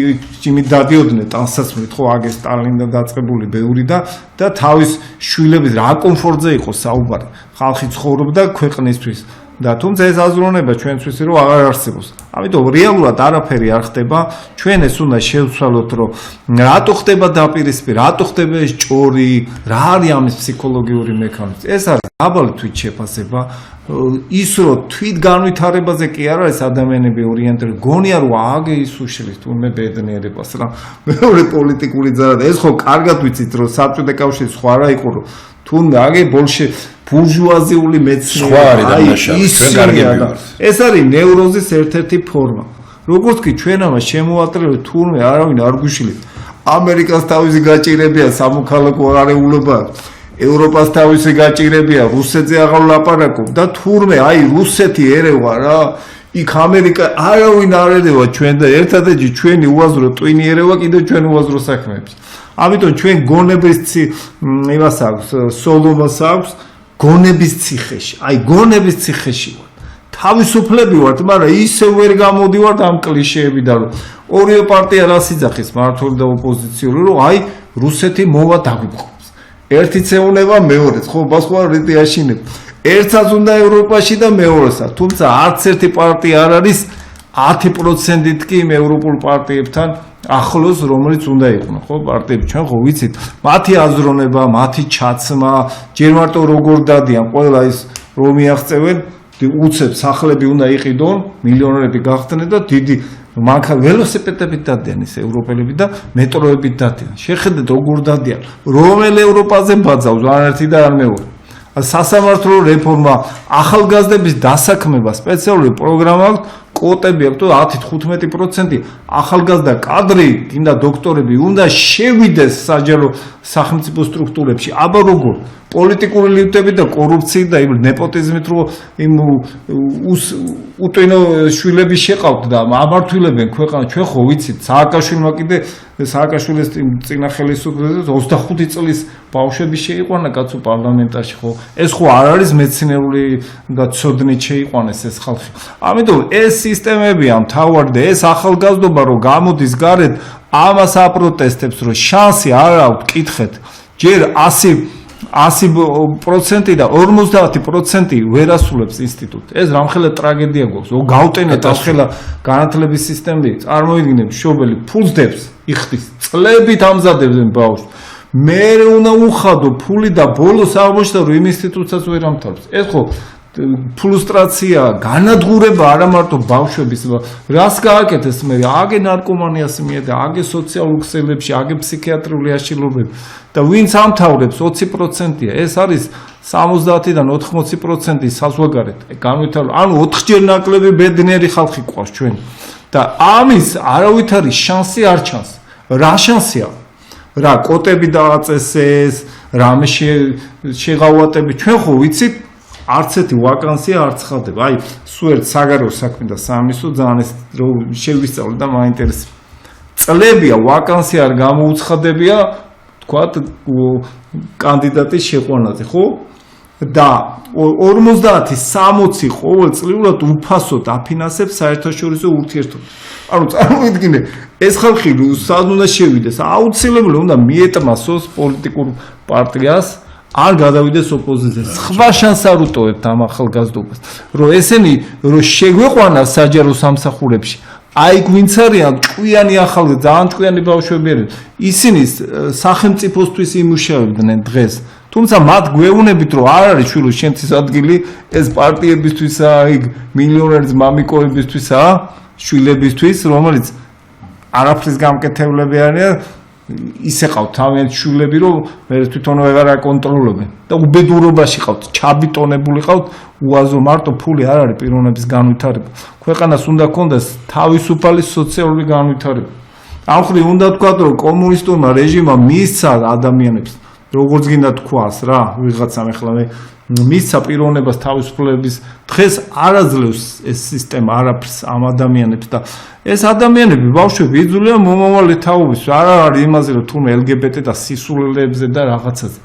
იმით დადიოდნენ ტანსაცმლით, ხო, აგე სტალინიდან დაწყებული ბევრი და თავის შვილების რა კომფორტზე იყო საუბარი. ხალხი ცხოვრობდა ქვეყნისთვის და თუმცა ეს აზროვნება ჩვენთვის რომ აღარ არსებობს. ამიტომ რეალურად არაფერი არ ხდება. ჩვენ ეს უნდა შევცვალოთ, რომ რატო ხდება დაპირისპირება, რატო ხდება ეს ჭორი, რა არის ამის ფსიქოლოგიური მექანიზმი. ეს არის დაბალი თვითშეფასება. ის რომ თვითგანვითარებაზე კი არ არის ადამიანები ორიენტირებული. გონია რომ აგე ის უშლის თურმე ბედნიერებას რა. მეორე პოლიტიკური ძალა და ეს ხო კარგად ვიცით რომ საბჭოთა კავშირი სხვა რა იყო რომ თუნდაც აგე ბურჟუაზიული მეცნიერება ეს არის ნევროზის ერთ-ერთი ფორმა. როგორც კი ჩვენ ამას შემოვატრევთ, თურმე არავინ არ გვიშლით. ამერიკას თავისი გაჭირებია სამოქალაქო არეულობა, ევროპას თავისი გაჭირებია, რუსეთზე აღარ ვლაპარაკობ და თურმე აი რუსეთი ერევა რა. იქ ამერიკა არავინ არ ერევა ჩვენ და ერთადერთი ჩვენი უაზრო ტვინი ერევა კიდევ ჩვენ უაზრო საქმეებში. ამიტომ ჩვენ გონების იმას აქვს, სოლომას აქვს გონების ციხეში. აი გონების ციხეში ვარ. თავისუფლები ვართ, მაგრამ ისე ვერ გამოდივართ ამ კლიშეებიდან, რომ ორივე პარტია რას იძახის, მმართველი და ოპოზიციური, რომ აი რუსეთი მოვა დაგვიყვავს. ერთიც ეუნება მეორეს, ხო, სხვა რიტი აშინებ. ერთსაც უნდა ევროპაში და მეორესაც. თუმცა არც ერთი პარტია არ არის 10%-ით კი იმ ევროპულ პარტიებთან ახლოს, რომელიც უნდა იყვნენ, ხო, პარტიები ჩვენ ხო ვიცით, მათი აზროვნება, მათი ჩაცმა, ჯერ მარტო როგორ დადიან, ყველა ის რომ მიაღწევენ, უცებ სახლები უნდა იყიდონ, მილიონერები გახდნენ და დიდი მანქანა ველოსიპედებით დადიან ეს ევროპელები და მეტროებით დადიან. შეხედეთ როგორ დადიან, რომელ ევროპაზე ბაძავს, არ ერთი და არ მეორე. სასამართლო რეფორმა, ახალგაზრდების დასაქმება, სპეციალური პროგრამა აქვს, კვოტები აქვს 10-15% ახალგაზრდა კადრი, კიდე დოქტორები უნდა შევიდეს საჯარო სახელმწიფო სტრუქტურებში. აბა როგორ? პოლიტიკური ლიფტები და კორუფციით და იმ ნეპოტიზმით რომ იმ უტვინო შვილები შეყავთ და ამართვილებენ ქვეყანა. ჩვენ ხო ვიცით, სააკაშვილმა კიდე სააკაშვილის წინა ხელისუფლებაზე 25 წლის ბავშვები შეიყვანა კაცო პარლამენტაში, ხო? ეს ხო არ არის მეცნიერული და ცოდნით შეიყვანეს ეს ხალხი. ამიტომ ეს სისტემებია მთავარი და ეს ახალგაზრდობა რომ გამოდის გარეთ, ამას აპროტესტებს, რომ შანსი არ აქვს, კითხეთ. ჯერ 100% და 50% ვერ ასრულებს ინსტიტუტი. ეს რამხელა ტრაგედია გვაქვს. გავტენეთ ახლა განათლების სისტემები, წარმოიდგინეთ, მშობელი ფულს დებს, იხდის, წლებით ამზადებდნენ ბავშვს. მე უნდა უხადო ფული და ბოლოს აღმოჩნდა რომ იმ ინსტიტუტსაც ვერ ამთავრებს. ეს ხო ფრუსტრაცია, განადგურება არა მარტო ბავშვების, რას გააკეთეს მე, აგე ნარკომანიას მიედა, აგე სოციალურ ქსელებში, აგე ფსიქიატრიული აშლილობები და ვინც ამთავრებს 20%-ია, ეს არის 70-დან 80% საზღვარგარეთ განვითარებული. ანუ 4-ჯერ ნაკლები ბედნიერი ხალხი ყავს ჩვენ. და ამის არავითარი შანსი არ ჩანს. რა შანსია? რა კოტები დააწესეს, რამე შეღავატები, ჩვენ ხო ვიცით არც ერთი ვაკანსია არ ცხადდება. აი, სულ ერთ საგარეო საქმე და სამისო ძალიან ეს შევისწავლე და მაინტერესებს. წლებია ვაკანსია არ გამოუცხადებია, თქვათ, კანდიდატის შეყვანაზე, ხო? და 50-60 ყოველწლიურად უფასოდ აფინანსებს საერთაშორისო ურთიერთობებს. ანუ წარმოიდგინე, ეს ხალხი სად უნდა შევიდეს? აუცილებლად უნდა მიეტმასოს პოლიტიკურ პარტიას, არ გადავიდეს ოპოზიციას. სხვა შანსს არ უტოვებთ ამ ახალგაზრდობას, რომ ესენი რომ შეგვეყვანა საჯარო სამსახურებში. აი გვინც არიან ჭკვიანი ახალი, ძალიან ჭკვიანი ბავშვები არიან. ისინი სახელმწიფოსთვის იმუშავებდნენ დღეს. თუმცა მათ გვეუბნებით, რომ არ არის შვილო შენთვის ადგილი, ეს პარტიებისთვისაა, იქ მილიონერის მამიკოებისთვისაა, შვილებისთვის, რომელიც არაფრის გამკეთებლები არიან, ისე ყავთ თავიანთი შვილები, რომ მე თვითონ ვეღარ აკონტროლებენ და უბედურობაში ყავთ, ჩაბიტონებული ყავთ, უაზრო მარტო ფული არ არის პიროვნების განვითარება. ქვეყანას უნდა კონდეს თავისუფალი სოციალური განვითარება. ამ ხრივ უნდა თქვათ, რომ კომუნისტურმა რეჟიმმა მისცა ადამიანებს როგორც გინდა თქვას რა, ვიღაცამ ახლა მე მისცა პიროვნებას თავისუფლების დღეს არ აძლევს ეს სისტემა არაფერს ამ ადამიანებს და ეს ადამიანები ბავშვები იძულება მომავალი თაობის არ არის იმაზე რომ თურმე LGBT და სისულელებზე და რაღაცაზე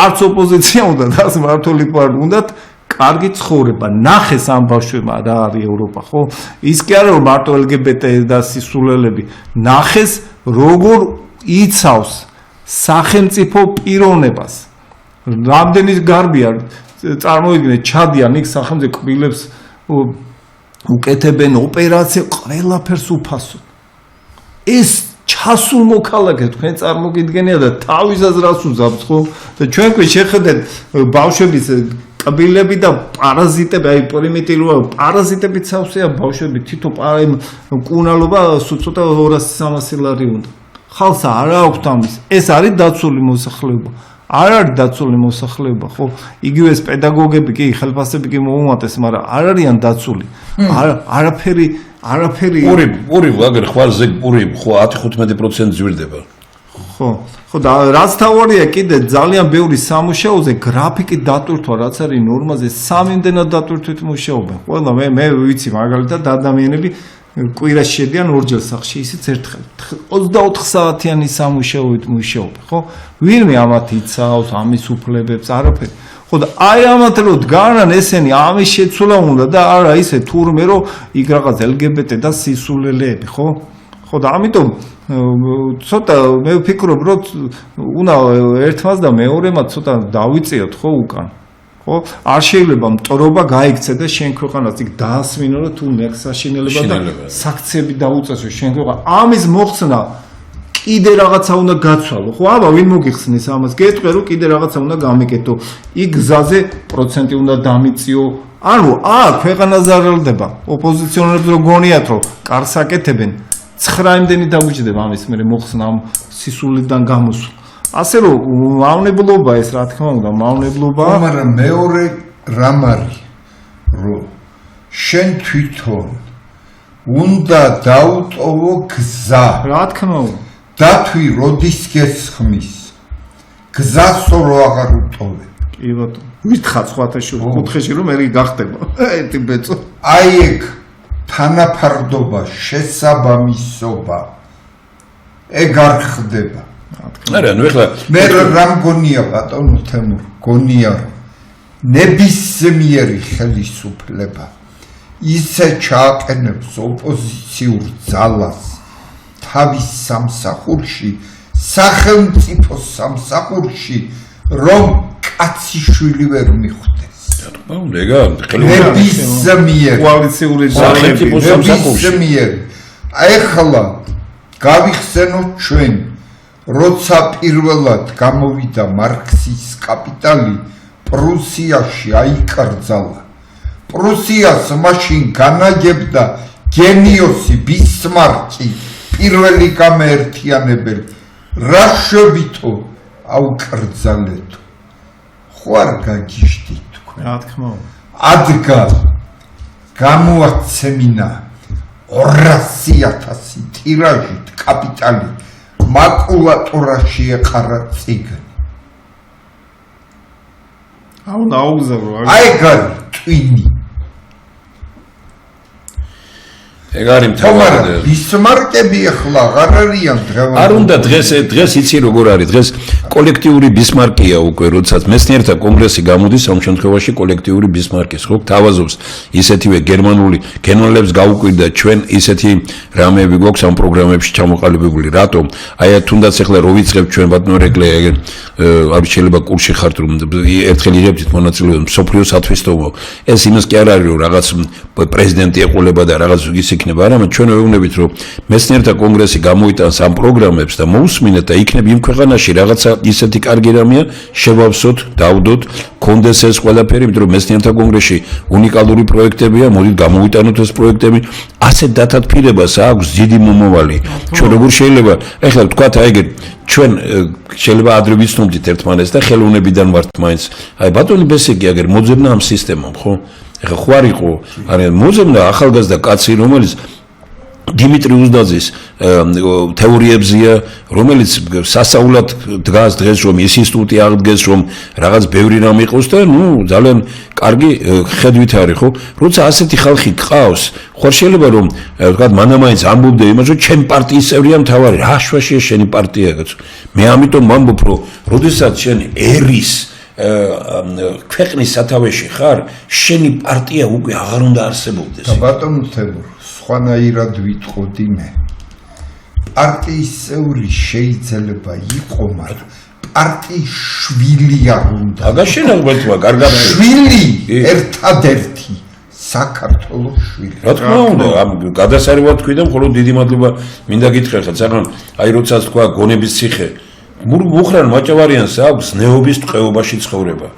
არც ოპოზიცია უნდა და მართული პარტია უნდათ კარგი ცხოვრება ნახეს ამ ბავშვებმა რა არის ევროპა ხო ის კი არა რომ მარტო LGBT და სისულელები ნახეს როგორ იცავს სახელმწიფო პიროვნებას რამდენი გარბია წარმოიდგინეთ ჩადიან იქ სახელმწიფო კბილებს უკეთებენ ოპერაცია ყველაფერს უფასოდ ეს ჩასულ მოქალაქე თქვენ წარმოგიდგენია და თავისას რას უზაბს ხო და ჩვენ კი შეხედეთ ბავშვების კბილები და პარაზიტები აი პრიმიტივული პარაზიტები ცავსია ბავშვები თითო კუნალობა ცოტა 200-300 ლარი უნდა ხალხს არ აქვს ამის ეს არის დაცული მოსახლეობა არ არის დაცული მოსახლეობა ხო იგივე ეს პედაგოგები კი ხელფასები კი მოუმატეს მაგრამ არ არიან დაცული არაფერი ორი აგერ ხვალზე ორი ხო 10-15% ზვირდება ხო და რაც თავარია კიდე ძალიან ბევრი სამუშაოზე გრაფიკი დატვირთვა რაც არის ნორმაზე სამიმდენად დატვირთვით მუშაობენ ყველა მე ვიცი მაგალითად ადამიანები კვირაში შედიან ორჯერ სახლში ისიც ერთხელ 24 საათიანი სამუშაოით მუშაობენ ხო ვინმე ამათ იცავს ამის უფლებებს არაფერი ხო და აი ამათ რო დგანან ესენი ამის შეცვლა უნდა და არა ისე თურმე რომ იქ რაღაც LGBT და სისულელეები ხო ხო და ამიტომ ცოტა მე ვფიქრობ რომ უნდა ერთმანს და მეორემაც ცოტა დავიწიოთ ხო უკან ხო არ შეიძლება მტრობა გაიქცე და შენ ქვეყანას იქ დაასმინო და თუ მექ საშინელება და საქციები დაუწესო შენ ქვეყანა ამის მოხსნა კიდე რაღაცა უნდა გაცვალო ხო აბა ვინ მოგიხსნის ამას გეტყვი რომ კიდე რაღაცა უნდა გამიკეთო იქ გზაზე პროცენტი უნდა დამიწიო ანუ ქვეყანა ზარალდება ოპოზიციონერებს რო გონიათ რომ კარს აკეთებენ 9 იმდენი დაუჭდება ამის მე მოხსნა ამ სისულიდან გამოსულ ასე რომ მავნებლობა ეს რა თქმა უნდა მავნებლობა მაგრამ მეორე რამ არის რომ შენ თვითონ უნდა დაუტოვო გზა რა თქმა უნდა დათვი როდის გესხმის გზასო რო აღარ უტოვებ კი ბატონო მითხარ სხვათა შორის კუთხეში რომ მე გახდება ერთი ბეწო აი ეგ თანაფარდობა შესაბამისობა ეგ არ ხდება არა ნუ ეხლა მე რამ გონია ბატონო თემურ გონია ნებისმიერი ხელისუფლება ისე ჩააყენებს ოპოზიციურ ძალას თავის სამსახურში სახელმწიფო სამსახურში რომ კაციშვილი ვერ მიხვდეს ნებისმიერი კოალიციური ძალები ნებისმიერი ახლა გავიხსენოთ ჩვენ როცა პირველად გამოვიდა მარქსის კაპიტალი, პრუსიაში აიკრძალა. პრუსიას მაშინ განაგებდა გენიოსი ბისმარკი, პირველი გამაერთიანებელი. რა შევითო აუკრძალეთო. ხო არ გაგიშდით თქვენ? რა თქმა უნდა. ადგა გამოაცემინა 200,000 ტირაჟით კაპიტალი, მაკულატურაში ეყარა წიგნი. უნდა აუგზავრო. აი გარი ტვინი. ეგ არის თუმცა მთავარი. ბისმარკები ახლა აღარ არიან დღევანდელი. არ უნდა დღეს იცი როგორ არის დღეს კოლექტიური ბისმარკია უკვე როდესაც მეცნიერთა კონგრესი გამოდის ამ შემთხვევაში კოლექტიური ბისმარკის ხო თავაზობს ისეთივე გერმანულებს გაუკვირდა ჩვენ ისეთი რამეები გვაქვს ამ პროგრამებში ჩამოყალიბებული რატომ აი თუნდაც ახლა რო ვიწყებ ჩვენ ბატონო რეკლე არ შეიძლება კურსში ხართ რომ ერთხელ იღებდით მონაწილეობა მსოფლიო სათვისტომო ეს იმას კი არ არის რომ რაღაც პრეზიდენტი ეყოლება და რაღაც ის იქნება არამედ ჩვენ ვეუბნებით რომ მეცნიერთა კონგრესი გამოიტანს ამ პროგრამებს და მოусმინეთ და იქნებ იმ ქვეყანაში რაღაცა ისეთი კარგი რამეა შევავსოთ, დავდოთ, კონდეს ეს ყველაფერი, იმიტომ რომ მეცნიერთა კონგრესში უნიკალური პროექტებია, მოდით გამოვიტანოთ ეს პროექტები, ასეთ დათათფირებას აქვს დიდი მომავალი. ჩვენ როგორ შეიძლება, ეხლა ვთქვათ აი ეგ ჩვენ შეიძლება ადრე ვიცნობდით ერთმანეთს და ხელოვნებიდან ვართ მაინც. აი ბატონი ბესიკი აგერ მოძებნა ამ სისტემამ, ხო? ეხლა ხო არ იყო, არა მოძებნა ახალგაზრდა კაცი, რომელიც დიმიტრი უზნაძის თეორიებზია, რომელიც სასაულად დგას დღეს რომ ის ინსტიტუტი აღდგეს, რომ რაღაც ბევრი რამ იყოს და ძალიან კარგი ხედვით არის, ხო? როცა ასეთი ხალხი გყავს, ხო შეიძლება რომ ვთქვათ მანამაინც ამბობდე იმას, რომ ჩემ პარტიის წევრია მთავარი, რა შვაშია შენი პარტია, კაცო. მე ამიტომ ვამბობ, რომ როდესაც შენ ერის ქვეყნის სათავეში ხარ, შენი პარტია უკვე აღარ უნდა არსებობდეს. და ბატონო თემურ სხვანაირად ვიტყოდი მე. პარტიის წევრი შეიძლება იყო, მაგრამ პარტიის შვილი არ უნდა. აგაშენა უბრალოდ კარგად შვილი ერთადერთი საქართველოს შვილი. რა თქმა უნდა, ამ გადასარევად თქვი და მხოლოდ დიდი მადლობა მინდა გითხრა ხა, საგან აი როცა თქვა გონების ციხე მუხრან მაჭავარიანს აქვს ნეობის ტყვეობაში ცხოვრება.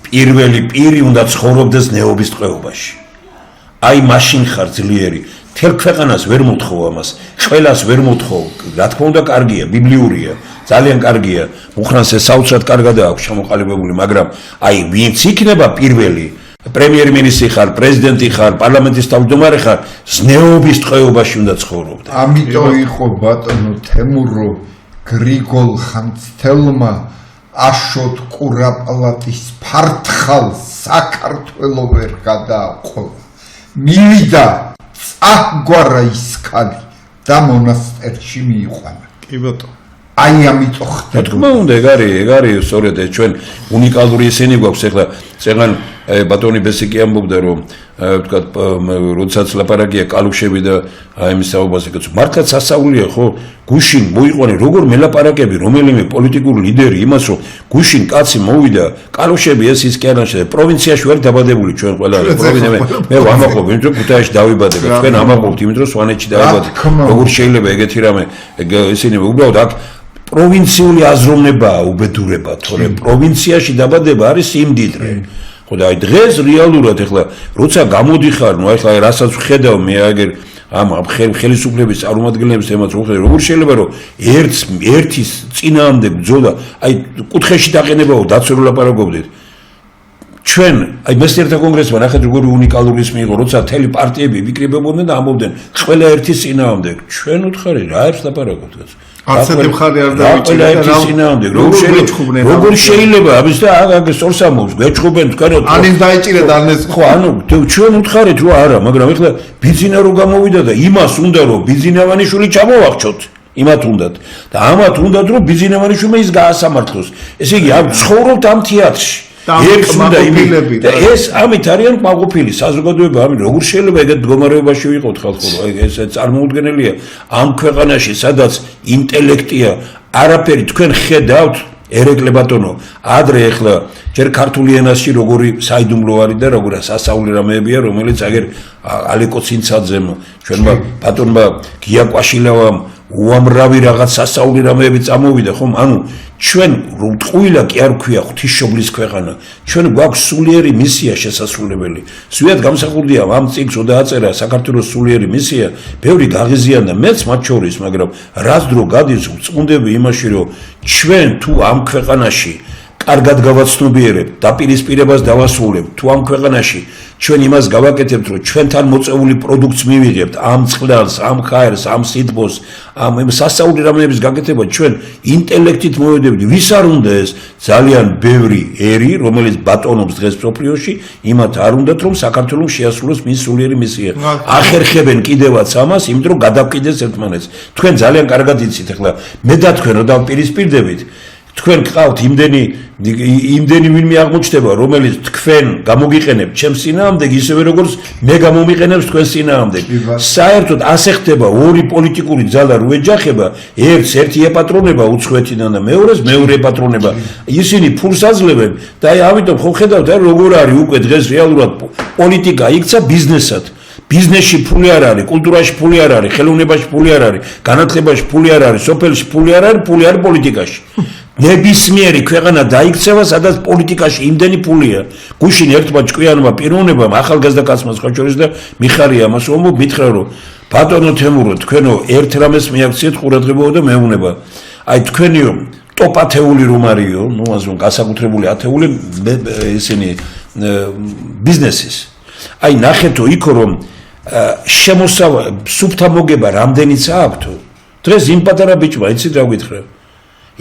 პირველი პირი უნდა ცხოვრობდეს ნეობის ტყვეობაში. აი მაშინ ხარ ძლიერი. თელ ქვეყანას ვერ მოთხოვ ამას, ყველას ვერ მოთხოვ. რა თქმა უნდა, კარგია, ბიბლიურია, ძალიან კარგია. მუხრანს ეს საოცრად კარგად აქვს ჩამოყალიბებული, მაგრამ აი ვინც იქნება პირველი პრემიერ-მინისტრი ხარ, პრეზიდენტი ხარ, პარლამენტის თავმჯდომარე ხარ, ნეობის ტყვეობაში უნდა ცხოვრობდე. ამიტომ იყო ბატონო თემურო გრიგოლ ხანძთელმა აშოთ კურაპალატის ფართხალს საქართველო ვერ გადააყოლა. მივიდა წაგვარა ის ქალი და მონასტერში მიიყვანა. კი ბატონო. აი ამიტომ ხდება. რა თქმა უნდა, ეგ არის სწორედ ჩვენ უნიკალური ისინი გვაქვს ახლა წეგან ბატონი ბესიკი ამბობდა რომ ვთქვათ როდესაც ლაპარაკია კალუშები და აი მის საუბარზე კაცო მართლაც ასაულია ხო გუშინ მოიყვანე როგორ მელაპარაკები რომელიმე პოლიტიკური ლიდერი იმას რომ გუშინ კაცი მოვიდა კალუშები ეს ის კერანში პროვინციაში ვერ დაბადებული ჩვენ ყველა მე ვამაყობ იმიტომ რომ ქუთაისში დავიბადება თქვენ ამაყობთ იმიტომ რომ სვანეთში დავიბადეთ როგორ შეიძლება ეგეთი რამე ისინი უბრალოდ აქ პროვინციული აზროვნებაა უბედურება თორე პროვინციაში დაბადება არის სიმდიდრე ხო და აი დღეს რეალურად ახლა როცა გამოდიხარ ნუ ახლა რასაც ვხედავ მე აგერ ამ ხელისუფლების წარმომადგენლების თემას როგორ შეიძლება რომ ერთის წინაამდე ბრძოლა აი კუთხეში დაყენებაო დაცვერულ ლაპარაკობდით ჩვენ აი მეცნიერთა კონგრესმა ნახეთ როგორი უნიკალური ის მიიღო როცა თელი პარტიები ვიკრიბებოდნენ და ამბობდნენ ყველა ერთის წინაამდე ჩვენ უთხარი რა არის ლაპარაკობთ კაცო არცეთი მხარე არ დავიჭირე როგორ შეიძლება ამის და აგ სწორსამოს გვეჭხობენ თქვენოთ ანის დაიჭირე და ანეს ხო ანუ ჩვენ უთხარით რომ არა მაგრამ ეხლა ბიზინა რო გამოვიდა და იმას უნდა რომ ბიზინავანიშვილი ჩამოვახჩოთ იმათ უნდათ და ამათ უნდათ რომ ბიზინავანიშვილი ის გაასამართლოს ესე იგი ამ ცხოვრობთ ამ თეატრში ეს უნდა იმილები და ეს ამით არიან კმაყოფილი საზოგადოება ამით როგორ შეიძლება ეგეთ მდგომარეობაში ვიყოთ ხალხო ეს წარმოუდგენელია ამ ქვეყანაში სადაც ინტელექტია არაფერი თქვენ ხედავთ ერეკლე ბატონო ადრე ეხლა ჯერ ქართული ენაში როგორი საიდუმლო არის და როგორ სასაული რამეებია რომელიც აგერ ალეკო ცინცაძემ ჩვენმა ბატონმა გიაკვაშილავამ უამრავი რაღაც სასაული რამეები წამოვიდა, ხომ? ანუ ჩვენ ტყუილა კი არ ქვია ღვთისმშობლის ქვეყანა. ჩვენ გვაქვს სულიერი მისია შესასრულებელი. ზუსტად გამსახურდია ამ წიგნს დააწერა საქართველოს სულიერი მისია, ბევრი გაღიზიანდა მეც მათ შორის, მაგრამ რაც დრო გადის წუნდები იმაში, რომ ჩვენ თუ ამ ქვეყანაში კარგად გავაცნობიერებთ, დაპირისპირებას დავასრულებთ, თუ ამ ქვეყანაში ჩვენ იმას გავაკეთებთ, რომ ჩვენთან მოწეული პროდუქტს მივიღებთ, ამ წყლს, ამ ხაერს, ამ სითბოს, ამ სასაული რამეების გაკეთება ჩვენ ინტელექტით მოვედებით. ვის არ უნდა ეს ძალიან ბევრი ერი, რომელიც ბატონობს დღეს მსოფლიოში, იმათ არ უნდათ, რომ საქართველოს შეასრულოს მის სულიერი მისია. ახერხებენ კიდევაც ამას, იმიტომ რომ გადავკიდეს ერთმანეთს. თქვენ ძალიან კარგად იცით, ახლა მე და თქვენ რა დავპირისპირდებით. თქვენ გყავთ იმდენი ვინმე აღმოჩნდება, რომელიც თქვენ გამოგიყენებთ ჩემს წინააღმდეგ, ისევე როგორც მე გამომიყენებს თქვენს წინააღმდეგ. საერთოდ ასე ხდება ორი პოლიტიკური ძალა რო ეჯახება, ერთი ეპატრონება უცხოეთიდან და მეორეს მეორე ეპატრონება. ისინი ფულს აძლევენ და აი ამიტომ ხო ხედავთ რა როგორ არის უკვე დღეს რეალურად პოლიტიკა იქცა ბიზნესად. ბიზნესში ფული არ არის, კულტურაში ფული არ არის, ხელოვნებაში ფული არ არის, განათლებაში ფული არ არის, სოფელში ფული არ არის, ფული არის პოლიტიკაში. ნებისმიერი ქვეყანა დაიქცევა, სადაც პოლიტიკაში იმდენი ფულია. გუშინ ერთმა ჭკვიანმა პიროვნებამ ახალგაზრდა კაცმა სხვა შორის და მიხარია ამას, რომ მითხრა, რომ ბატონო თემურო, თქვენო ერთ რამეს მიაქციეთ ყურადღება და მეუბნება. აი თქვენიო ტოპ-ათეული რომ არისო, ნუ ასე გასაკუთრებული ათეული ისინი ბიზნესის. აი ნახეთო იქო რომ შემოსავა სუფთა მოგება რამდენიც აქვს. დღეს იმ პატარა ბიჭმა იცით რა გითხრა?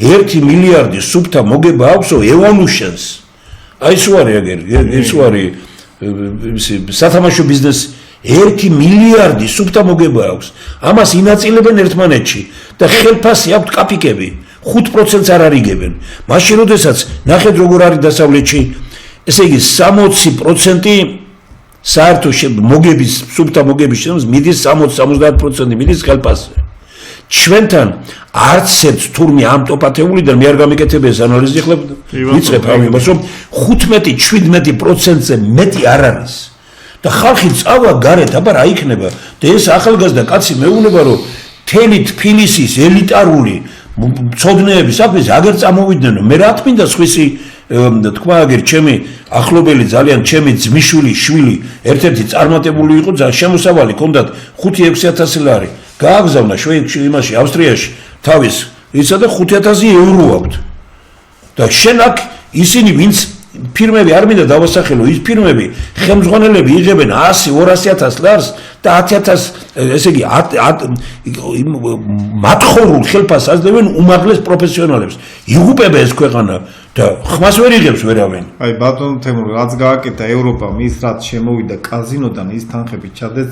1 მილიარდი სუფთა მოგება აქვსო evolutions. აი სულ არის აგერ, ეს არის სათამაშო ბიზნესი. 1 მილიარდი სუფთა მოგება აქვს. ამას ინაწილებენ ერთმანეთში და ხელფასი აქვს კაპიკები. 5%-ს არ არიგებენ. მაშინ როდესაც ნახეთ როგორ არის დასავლეთში, ესე იგი 60% საერთო მოგების სუფთა მოგების შემოს მიდის 60-70% მიდის ხელფასზე. ჩვენთან არც ერთ თურმე ამ ტოპ-ათეულიდან მე არ გამიკეთებ ეს ანალიზი, ახლა ვიწყებ ამას, რომ 15-17%-ზე მეტი არ არის. და ხალხი წავა გარეთ, აბა რა იქნება? და ეს ახალგაზრდა კაცი მეუბნება, რომ თელი თბილისის ელიტარული მწოდნეები საქმეს აგერ წამოვიდნენ, მე რა თქმა უნდა სხვისი თქვა აგერ ჩემი ახლობელი ძალიან ჩემი ძმისშვილი შვილი ერთ-ერთი წარმატებული იყო, შემოსავალი ჰქონდათ 5-6 ლარი. გააგზავნა შვეიცში იმაში ავსტრიაში თავის ისა და 5000 ევრო აქვს. და შენ აქ ისინი ვინც ფირმები არ მინდა დავასახელო, ის ფირმები ხელმძღვანელები იღებენ 100-200 ლარს და 10000 ესე იგი მათხოვრულ ხელფასს აძლევენ უმაღლეს პროფესიონალებს. იღუპება ეს ქვეყანა და ხმას ვერ იღებს ვერავინ. აი ბატონო თემური, რაც გააკეთა ევროპამ, ის რაც შემოვიდა კაზინოდან, ის თანხები ჩადეს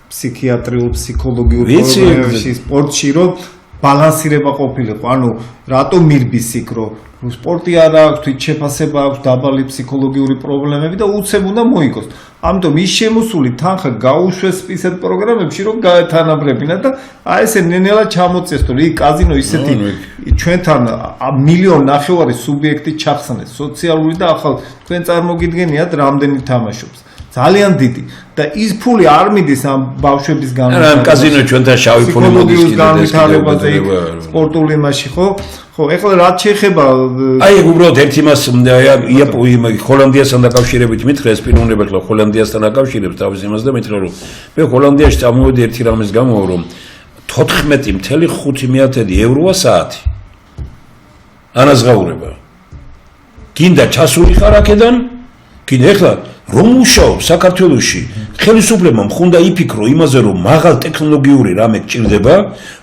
ფსიქიატრიულ, ფსიქოლოგიურ პრობლემებში, სპორტში, რომ ბალანსირება ყოფილიყო. ანუ რატომ მირბის იქ, რომ სპორტი არ აქვს, თვითშეფასება აქვს, დაბალი ფსიქოლოგიური პრობლემები და უცებ უნდა მოიგოს. ამიტომ ის შემოსული თანხა გაუშვეს ისეთ პროგრამებში, რომ გაეთანაბრებინა და აი ესე ნენელა ჩამოწეს, რომ იქ კაზინო ისეთი ჩვენთან 1.5 მილიონი სუბიექტი ჩახსნეს, სოციალური და ახალ თქვენ წარმოგიდგენიათ რამდენი თამაშობს. ძალიან დიდი და ის ფული არ მიდის ამ ბავშვების განვითარებაზე. ამ კაზინო ჩვენთან შავი ფული მოდის განვითარებაზე, სპორტული მასში, ხო? ხო, ეხლა რაც შეეხება აი უბრალოდ ერთი მას ჰოლანდიასთან დაკავშირებით მითხრა, ეს პიროვნება ახლა ჰოლანდიასთან აკავშირებს თავის იმას და მითხრა, რომ მე ჰოლანდიაში წამოვედი ერთი რამის გამო, რომ 14.5 ევროა საათი. ანაზღაურება. გინდა ჩასულიყარ აქედან? გინდა ეხლა რომ მუშაობ საქართველოში, ხელისუფლებამ ხუნდა იფიქრო იმაზე, რომ მაღალ ტექნოლოგიური რამე გჭირდება,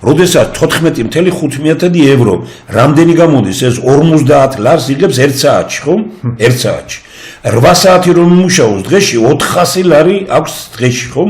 როდესაც 14.5 ევრო, რამდენი გამოდის ეს 50 ლარს იღებს 1 საათში, ხო? 1 საათში. 8 საათი რომ მუშაობს დღეში 400 ლარი აქვს დღეში, ხო?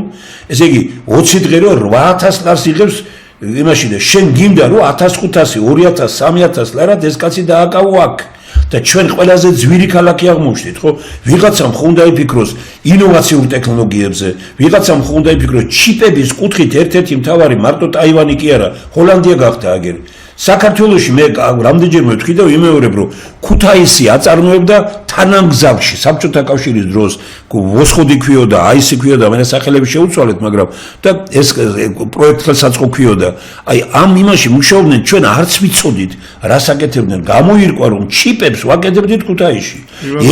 ესე იგი 20 დღე რომ 8000 ლარს იღებს იმაში და შენ გინდა რომ 1500, 2000, 3000 ლარად ეს კაცი დააკავო აქ. და ჩვენ ყველაზე ძვირი ქალაქი აღმოჩნდით, ხო? ვიღაცამ ხუნდა იფიქროს ინოვაციურ ტექნოლოგიებზე, ვიღაცამ ხუნდა იფიქროს ჩიპების კუთხით ერთ-ერთი მთავარი მარტო ტაივანი კი არა, ჰოლანდია გახდა აგერ. საქართველოში მე რამდენჯერმე ვთქვი და ვიმეორებ, რომ ქუთაისი აწარმოებდა თანამგზავრში საბჭოთა კავშირის დროს ვოსხოდი ქვიოდა, აისი ქვიოდა, მე სახელები შეუცვალეთ, მაგრამ და ეს პროექტ ხელსაწყო ქვიოდა. აი ამ იმაში მუშაობდნენ ჩვენ არც ვიცოდით, რას აკეთებდნენ. გამოირკვა რომ ჩიპებს ვაკეთებდით ქუთაისში.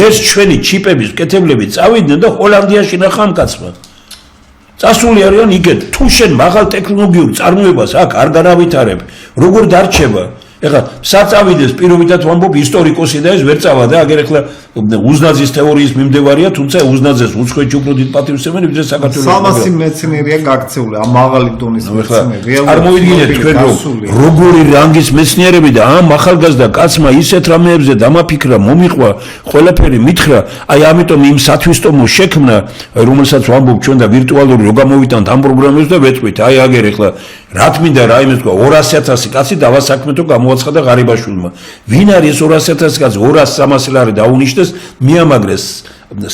ეს ჩვენი ჩიპების მკეთებლები წავიდნენ და ჰოლანდიაში ნახა ამ კაცმა. წასული არიან იგეთ, თუ შენ მაღალ ტექნოლოგიურ წარმოებას აქ არ განავითარებ, როგორ დარჩება? ეხლა საწავიდეს პირობითად ვამბობ ისტორიკოსი და ეს ვერ წავა და აგერ ეხლა უზნაძის თეორიის მიმდევარია, თუმცა უზნაძეს უცხოეთში უფრო დიდ პატივისცემენ ვიდრე საქართველოს. სამასი მეცნიერია გაქცეული, ამ მაღალი დონის მეცნიერი. წარმოვიდგინეთ თქვენ რომ როგორი რანგის მეცნიერები და ამ ახალგაზრდა კაცმა ისეთ რამეებზე დამაფიქრა, მომიყვა, ყველაფერი მითხრა, აი ამიტომ იმ სათვისტომო შექმნა, რომელსაც ვამბობ ჩვენ და ვირტუალური რო გამოვიტანთ ამ პროგრამებს და ვეთქვით, აი აგერ ეხლა რა თმინდა რა იმის თქვა 200.000 კაცი დავასაქმეთო გამოაცხადა ღარიბაშვილმა. ვინ არის 200.000 კაცი? 200-300 ლარი დაუნიშნეს, მიამაგრეს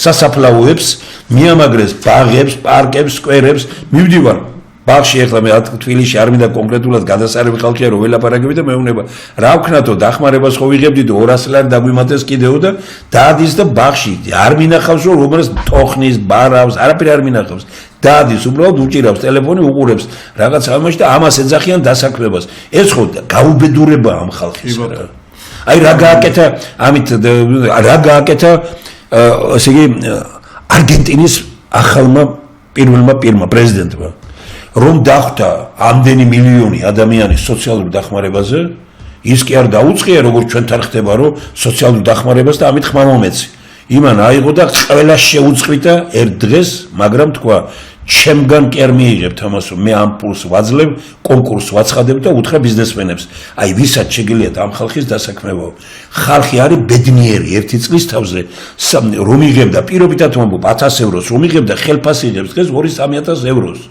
სასაფლაოებს, მიამაგრეს ბაღებს, პარკებს, სკვერებს. მივდივარ ბაღში ეხლა მე თბილისში არ მინდა კონკრეტულად გადასარევი ხალხია რომ ველაპარაკები და მეუბნება რა ვქნათო დახმარებას ხო ვიღებდით 200 ლარი დაგვიმატეს კიდევ და დაადის და ბაღში არ მინახავს რომ რომელს ტოხნის, ბარავს, არაფერი არ მინახავს. დაადის უბრალოდ უჭირავს ტელეფონი უყურებს რაღაც ამაში და ამას ეძახიან დასაქმებას. ეს ხო გაუბედურება ამ ხალხის რა. აი რა გააკეთა ამით რა გააკეთა ესე იგი არგენტინის ახალმა პირველმა პრეზიდენტმა რომ დახვდა ამდენი მილიონი ადამიანის სოციალურ დახმარებაზე ის კი არ დაუწყია როგორც ჩვენთან ხდება რომ სოციალურ დახმარებას და ამით ხმამომეცი იმან აიღო და ყველა შეუწყვიტა ერთ დღეს მაგრამ თქვა ჩემგან კი არ მიიღებთ ამას რომ მე ამ პულს ვაძლევ კონკურსს ვაცხადებ და უთხრა ბიზნესმენებს აი ვისაც შეგიძლიათ ამ ხალხის დასაქმებო ხალხი არის ბედნიერი ერთი წლის თავზე რომ იღებდა პირობითად ვამბობ 1000 ევროს რომ იღებდა ხელფასი იღებს დღეს 2-3000 ევროს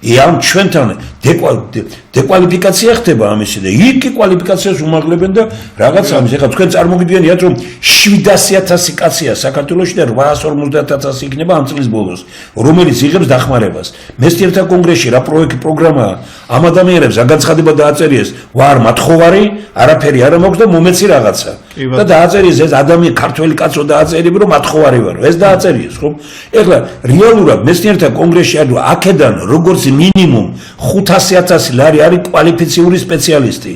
ამ ჩვენთან დეკვალიფიკაცია ხდება ამისი და იქ კი კვალიფიკაციას უმაღლებენ და რაღაც ამის ეხლა თქვენ წარმოგიდგენიათ რომ 700.000 კაცია საქართველოში და 850.000 იქნება ამ წლის ბოლოს რომელიც იღებს დახმარებას მეცნიერთა კონგრესში რა პროგრამაა ამ ადამიანებს რა განცხადება დააწერიეს ვარ მათხოვარი არაფერი არ მაქვს და მომეცი რაღაცა და დააწერიეს ეს ადამიანი ქართველი კაცო დააწერიებ რომ მათხოვარი ვარ ეს დააწერიეს ხო ეხლა რეალურად მეცნიერთა კონგრესში ანუ აქედან როგორც მინიმუმ 500.000 ლარი არის კვალიფიციური სპეციალისტი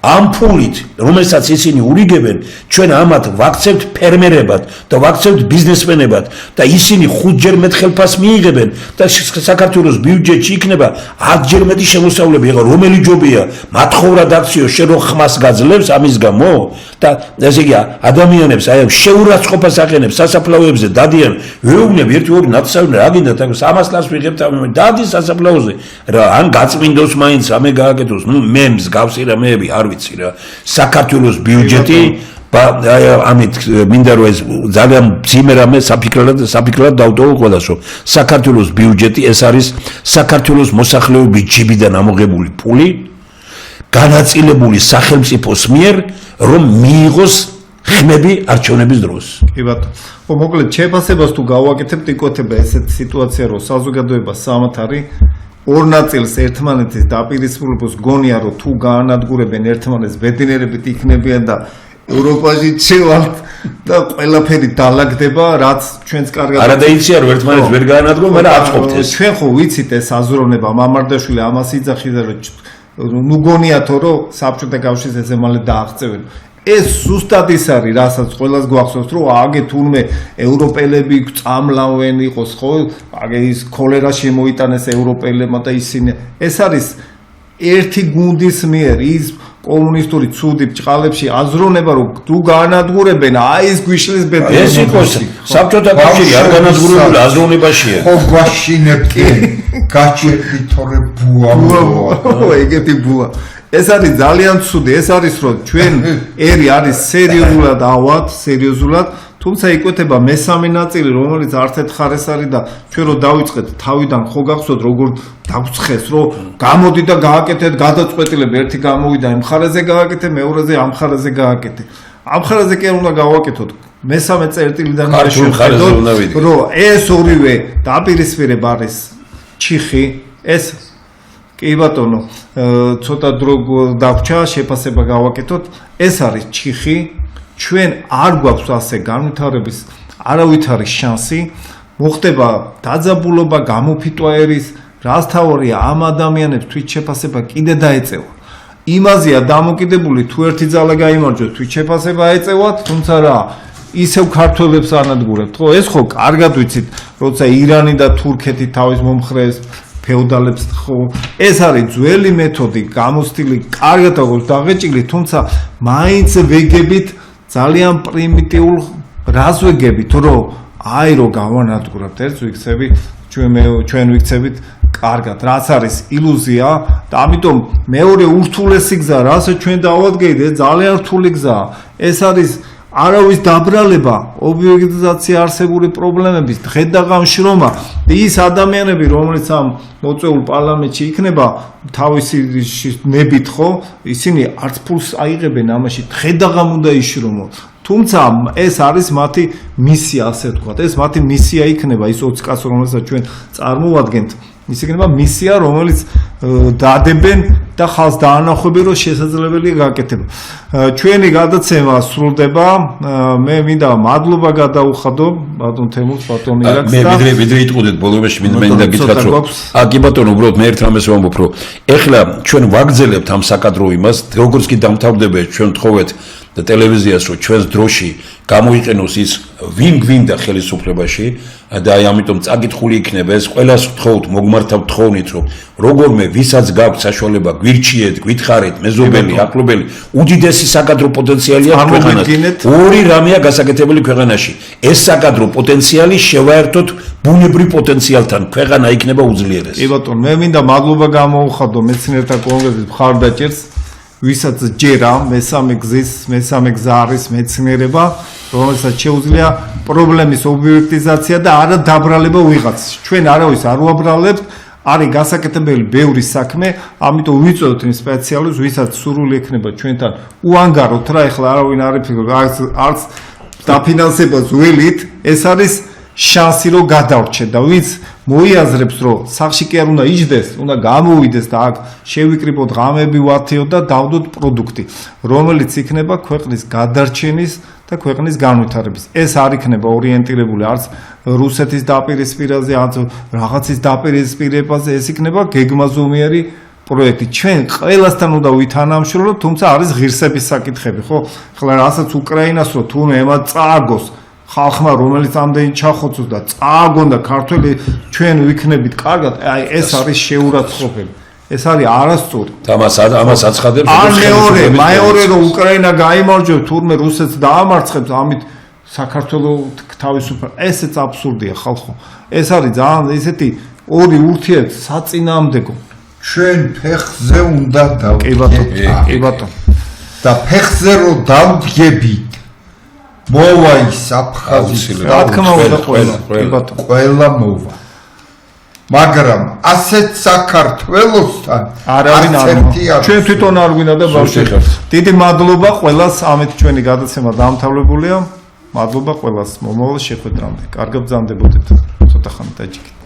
ამ ფულით რომელსაც ისინი ურიგებენ ჩვენ ამათ ვაქცევთ ფერმერებად და ვაქცევთ ბიზნესმენებად და ისინი 5-ჯერ მეტ ხელფას მიიღებენ და საქართველოს ბიუჯეტში იქნება 10-ჯერ მეტი შემოსავლები ეხლა რომელი ჯობია მათხოვრად აქციო შენ რო ხმას გაძლევს ამის გამო და ესე იგი ადამიანებს აი შეურაცხყოფას აყენებს სასაფლაოებზე დადიან ვეუბნებ 1-2 ნაცავი რა გინდა 300 ლარს ვიღებთ დადის სასაფლაოზე რა ან გაწმინდოს მაინც ამე გააკეთოს ნუ მე მსგავსი რამეები არ ვიცი რა საქართველოს ბიუჯეტი ამით მინდა რომ ეს ძალიან მძიმე რამე საფიქრად დავტოვო ყველას რომ საქართველოს ბიუჯეტი ეს არის საქართველოს მოსახლეობის ჯიბიდან ამოღებული ფული განაწილებული სახელმწიფოს მიერ რომ მიიღოს ხმები არჩევნების დროს. კი ბატონო. ხო მოკლედ შეფასებას თუ გავაკეთებთ იკოთება ესეთ სიტუაცია რომ საზოგადოება სამათ არის ორ ნაწილს ერთმანეთის დაპირისპირებას გონია რომ თუ გაანადგურებენ ერთმანეთს ბედნიერებით იქნებიან და ევროპაში ჩევალთ და ყველაფერი დალაგდება რაც ჩვენს კარგად არა დაიცია რომ ერთმანეთს ვერ გაანადგურებენ მაგრამ აწყობთ ეს ჩვენ ხო ვიცით ეს აზროვნება მამარდაშვილი ამას იძახიდა რომ ნუ გონიათო რომ საბჭოთა კავშირის ესე მალე დააღწევენ ეს ზუსტად ის არის, რასაც ყველას გვახსოვს, რომ აგე თურმე ევროპელები წამლავენ იყოს, ხო? აგე ის ქოლერა შემოიტანეს ევროპელებმა და ისინი ეს არის ერთი გუნდის მიერ ის კომუნისტური ცუდი ბჭყალებში აზროვნება რომ თუ გაანადგურებენ აი ეს გვიშლის ბედნიერი ეს იყოს საბჭოთა კავშირი არ განადგურებული აზროვნებაშია ხო გვაშინებთ გაჭირდი თორე ბუა ეგეთი ბუა ეს არის ძალიან ცუდი ეს არის რომ ჩვენ ერი არის სერიოზულად ავად სერიოზულად თუმცა იკვეთება მესამე ნაწილი რომელიც არც ხარეს არის და ჩვენ რო დავიწყეთ თავიდან ხო გახსოვთ როგორ დაგვწხეს რომ გამოდი და გააკეთეთ გადაწყვეტილები ერთი გამოვიდა იმ ხარეზე გააკეთე მეორეზე ამ ხარეზე გააკეთე ამ ხარეზე კი არ უნდა გავაკეთოთ მესამე წერტილიდან შეხედოთ რომ ეს ორივე დაპირისპირება არის ჩიხი ეს კი ბატონო, ცოტა დრო დაგვჭა, შეფასება გავაკეთოთ. ეს არის ჩიხი, ჩვენ არ გვაქვს ასე განვითარების არავითარი შანსი, მოხდება დაძაბულობა, გამოფიტვა ერის, რაც თავარია ამ ადამიანებს თვით შეფასება კიდე დაეწევა. იმაზეა დამოკიდებული თუ ერთი ძალა გაიმარჯვოს თვით შეფასება ეწევათ, თუმცა რა ისევ ქართველებს ანადგურებთ, ხო? ეს ხო კარგად ვიცით, როცა ირანი და თურქეთი თავის მომხრეს ფეოდალებს, ხო? ეს არის ძველი მეთოდი, გამოცდილი, კარგად აქვს დაღეჭილი, თუმცა მაინც ვეგებით ძალიან პრიმიტიულ რას ვეგებით, რომ აი რო გავანადგურებთ, ერთ ვიქცები, ჩვენ ვიქცებით კარგად, რაც არის ილუზია და ამიტომ მეორე ურთულესი გზა, რასაც ჩვენ დავადგეთ, ეს ძალიან რთული გზაა. ეს არის არავის დაბრალება, ობიექტიზაცია არსებული პრობლემების, დღედაღამშრომა და ის ადამიანები, რომლებიც ამ მოწვეულ პარლამენტში იქნება თავისი ნებით, ხო, ისინი არც ფულს აიღებენ ამაში, დღედაღამ უნდა იშრომონ. თუმცა ეს არის მათი მისია, ასე ვთქვათ, ეს მათი მისია იქნება ის 20 კაცს, რომელსაც ჩვენ წარმოვადგენთ. ის იქნება მისია, რომელიც დადებენ და ხალხს დაანახავენ, რომ შესაძლებელია გაკეთება. ჩვენი გადაცემა სრულდება. მე მინდა მადლობა გადაუხადო ბატონ თემურს, ბატონ ირაკს და მე ვიდრე იტყოდეთ ბოლომში მინდა გითხრათ, რომ კი ბატონო, უბრალოდ მე ერთ რამეს ვამბობ, რომ ეხლა ჩვენ ვაგრძელებთ ამ საკადრო იმას, როგორც კი დამთავრდება ჩვენ თხოვეთ და ტელევიზიას, რომ ჩვენს დროში გამოიყენოს ის ვინ გვინდა ხელისუფლებაში და აი ამიტომ წაკითხული იქნება ეს ყველას ვთხოვთ, მოგმართავთ თხოვნით, რომ როგორმე ვისაც გაქვთ საშუალება გვირჩიეთ, გვითხარეთ, მეზობელი, ახლობელი, უდიდესი საკადრო პოტენციალი აქვს ქვეყანას. ორი რამეა გასაკეთებელი ქვეყანაში. ეს საკადრო პოტენციალი შევაერთოთ ბუნებრივ პოტენციალთან, ქვეყანა იქნება უძლიერესი. კი ბატონო, მე მინდა მადლობა გამოუხადო მეცნიერთა კონგრესის მხარდაჭერს, ვისაც ჯერა მესამე გზა არის მეცნიერება, რომელსაც შეუძლია პრობლემის ობიექტიზაცია და არა დაბრალება ვიღაცის. ჩვენ არავის არ ვაბრალებთ, არის გასაკეთებელი ბევრი საქმე, ამიტომ ვიწოდოთ იმ სპეციალისტს, ვისაც სურვილი ექნება ჩვენთან უანგაროთ რა, ეხლა არავინ არ იფიქრებს, არც დაფინანსებას ველით, ეს არის შანსი რომ გადავრჩეთ და ვინც მოიაზრებს რომ სახში კი არ უნდა იჯდეს, უნდა გამოვიდეს და აქ შევიკრიბოთ ღამები ვათიოთ და დავდოთ პროდუქტი, რომელიც იქნება ქვეყნის გადარჩენის და ქვეყნის განვითარების. ეს არ იქნება ორიენტირებული არც რუსეთის დაპირისპირებაზე, არც რაღაცის დაპირისპირებაზე, ეს იქნება გეგმაზომიერი პროექტი. ჩვენ ყველასთან უნდა ვითანამშრომლოთ, თუმცა არის ღირსების საკითხები, ხო? ხლა რასაც უკრაინას რო თუნ ემად წააგოს ხალხმა, რომელიც ამდენი ჩახოცოს და წააგონ და ქართველი ჩვენ ვიქნებით კარგად, აი ეს არის შეურაცხყოფელი. ეს არის არასწორი. ამას აცხადებს მეორე რომ უკრაინა გაიმარჯვებს, თურმე რუსეთს დაამარცხებს, ამით საქართველოს თავისუფალ, ესეც აბსურდია ხალხო. ეს არის ძალიან ესეთი ორი ურთიერთობა საწინააღმდეგო. ჩვენ ფეხზე უნდა დავდგეთ. კი ბატონო. და ფეხზე რომ დავდგებით მოვა ის აფხაზის რა თქმა უნდა ყველა მოვა. მაგრამ ასეთ საქართველოსთან არავინ არ ჩვენ თვითონ არ გვინდა და ბავშვი. დიდი მადლობა ყველას, ამით ჩვენი გადაცემა დამთავრებულია. მადლობა ყველას მომავალ შეხვედრამდე. კარგად ბრძანდებოდეთ. ცოტა ხანი დაჭიქით.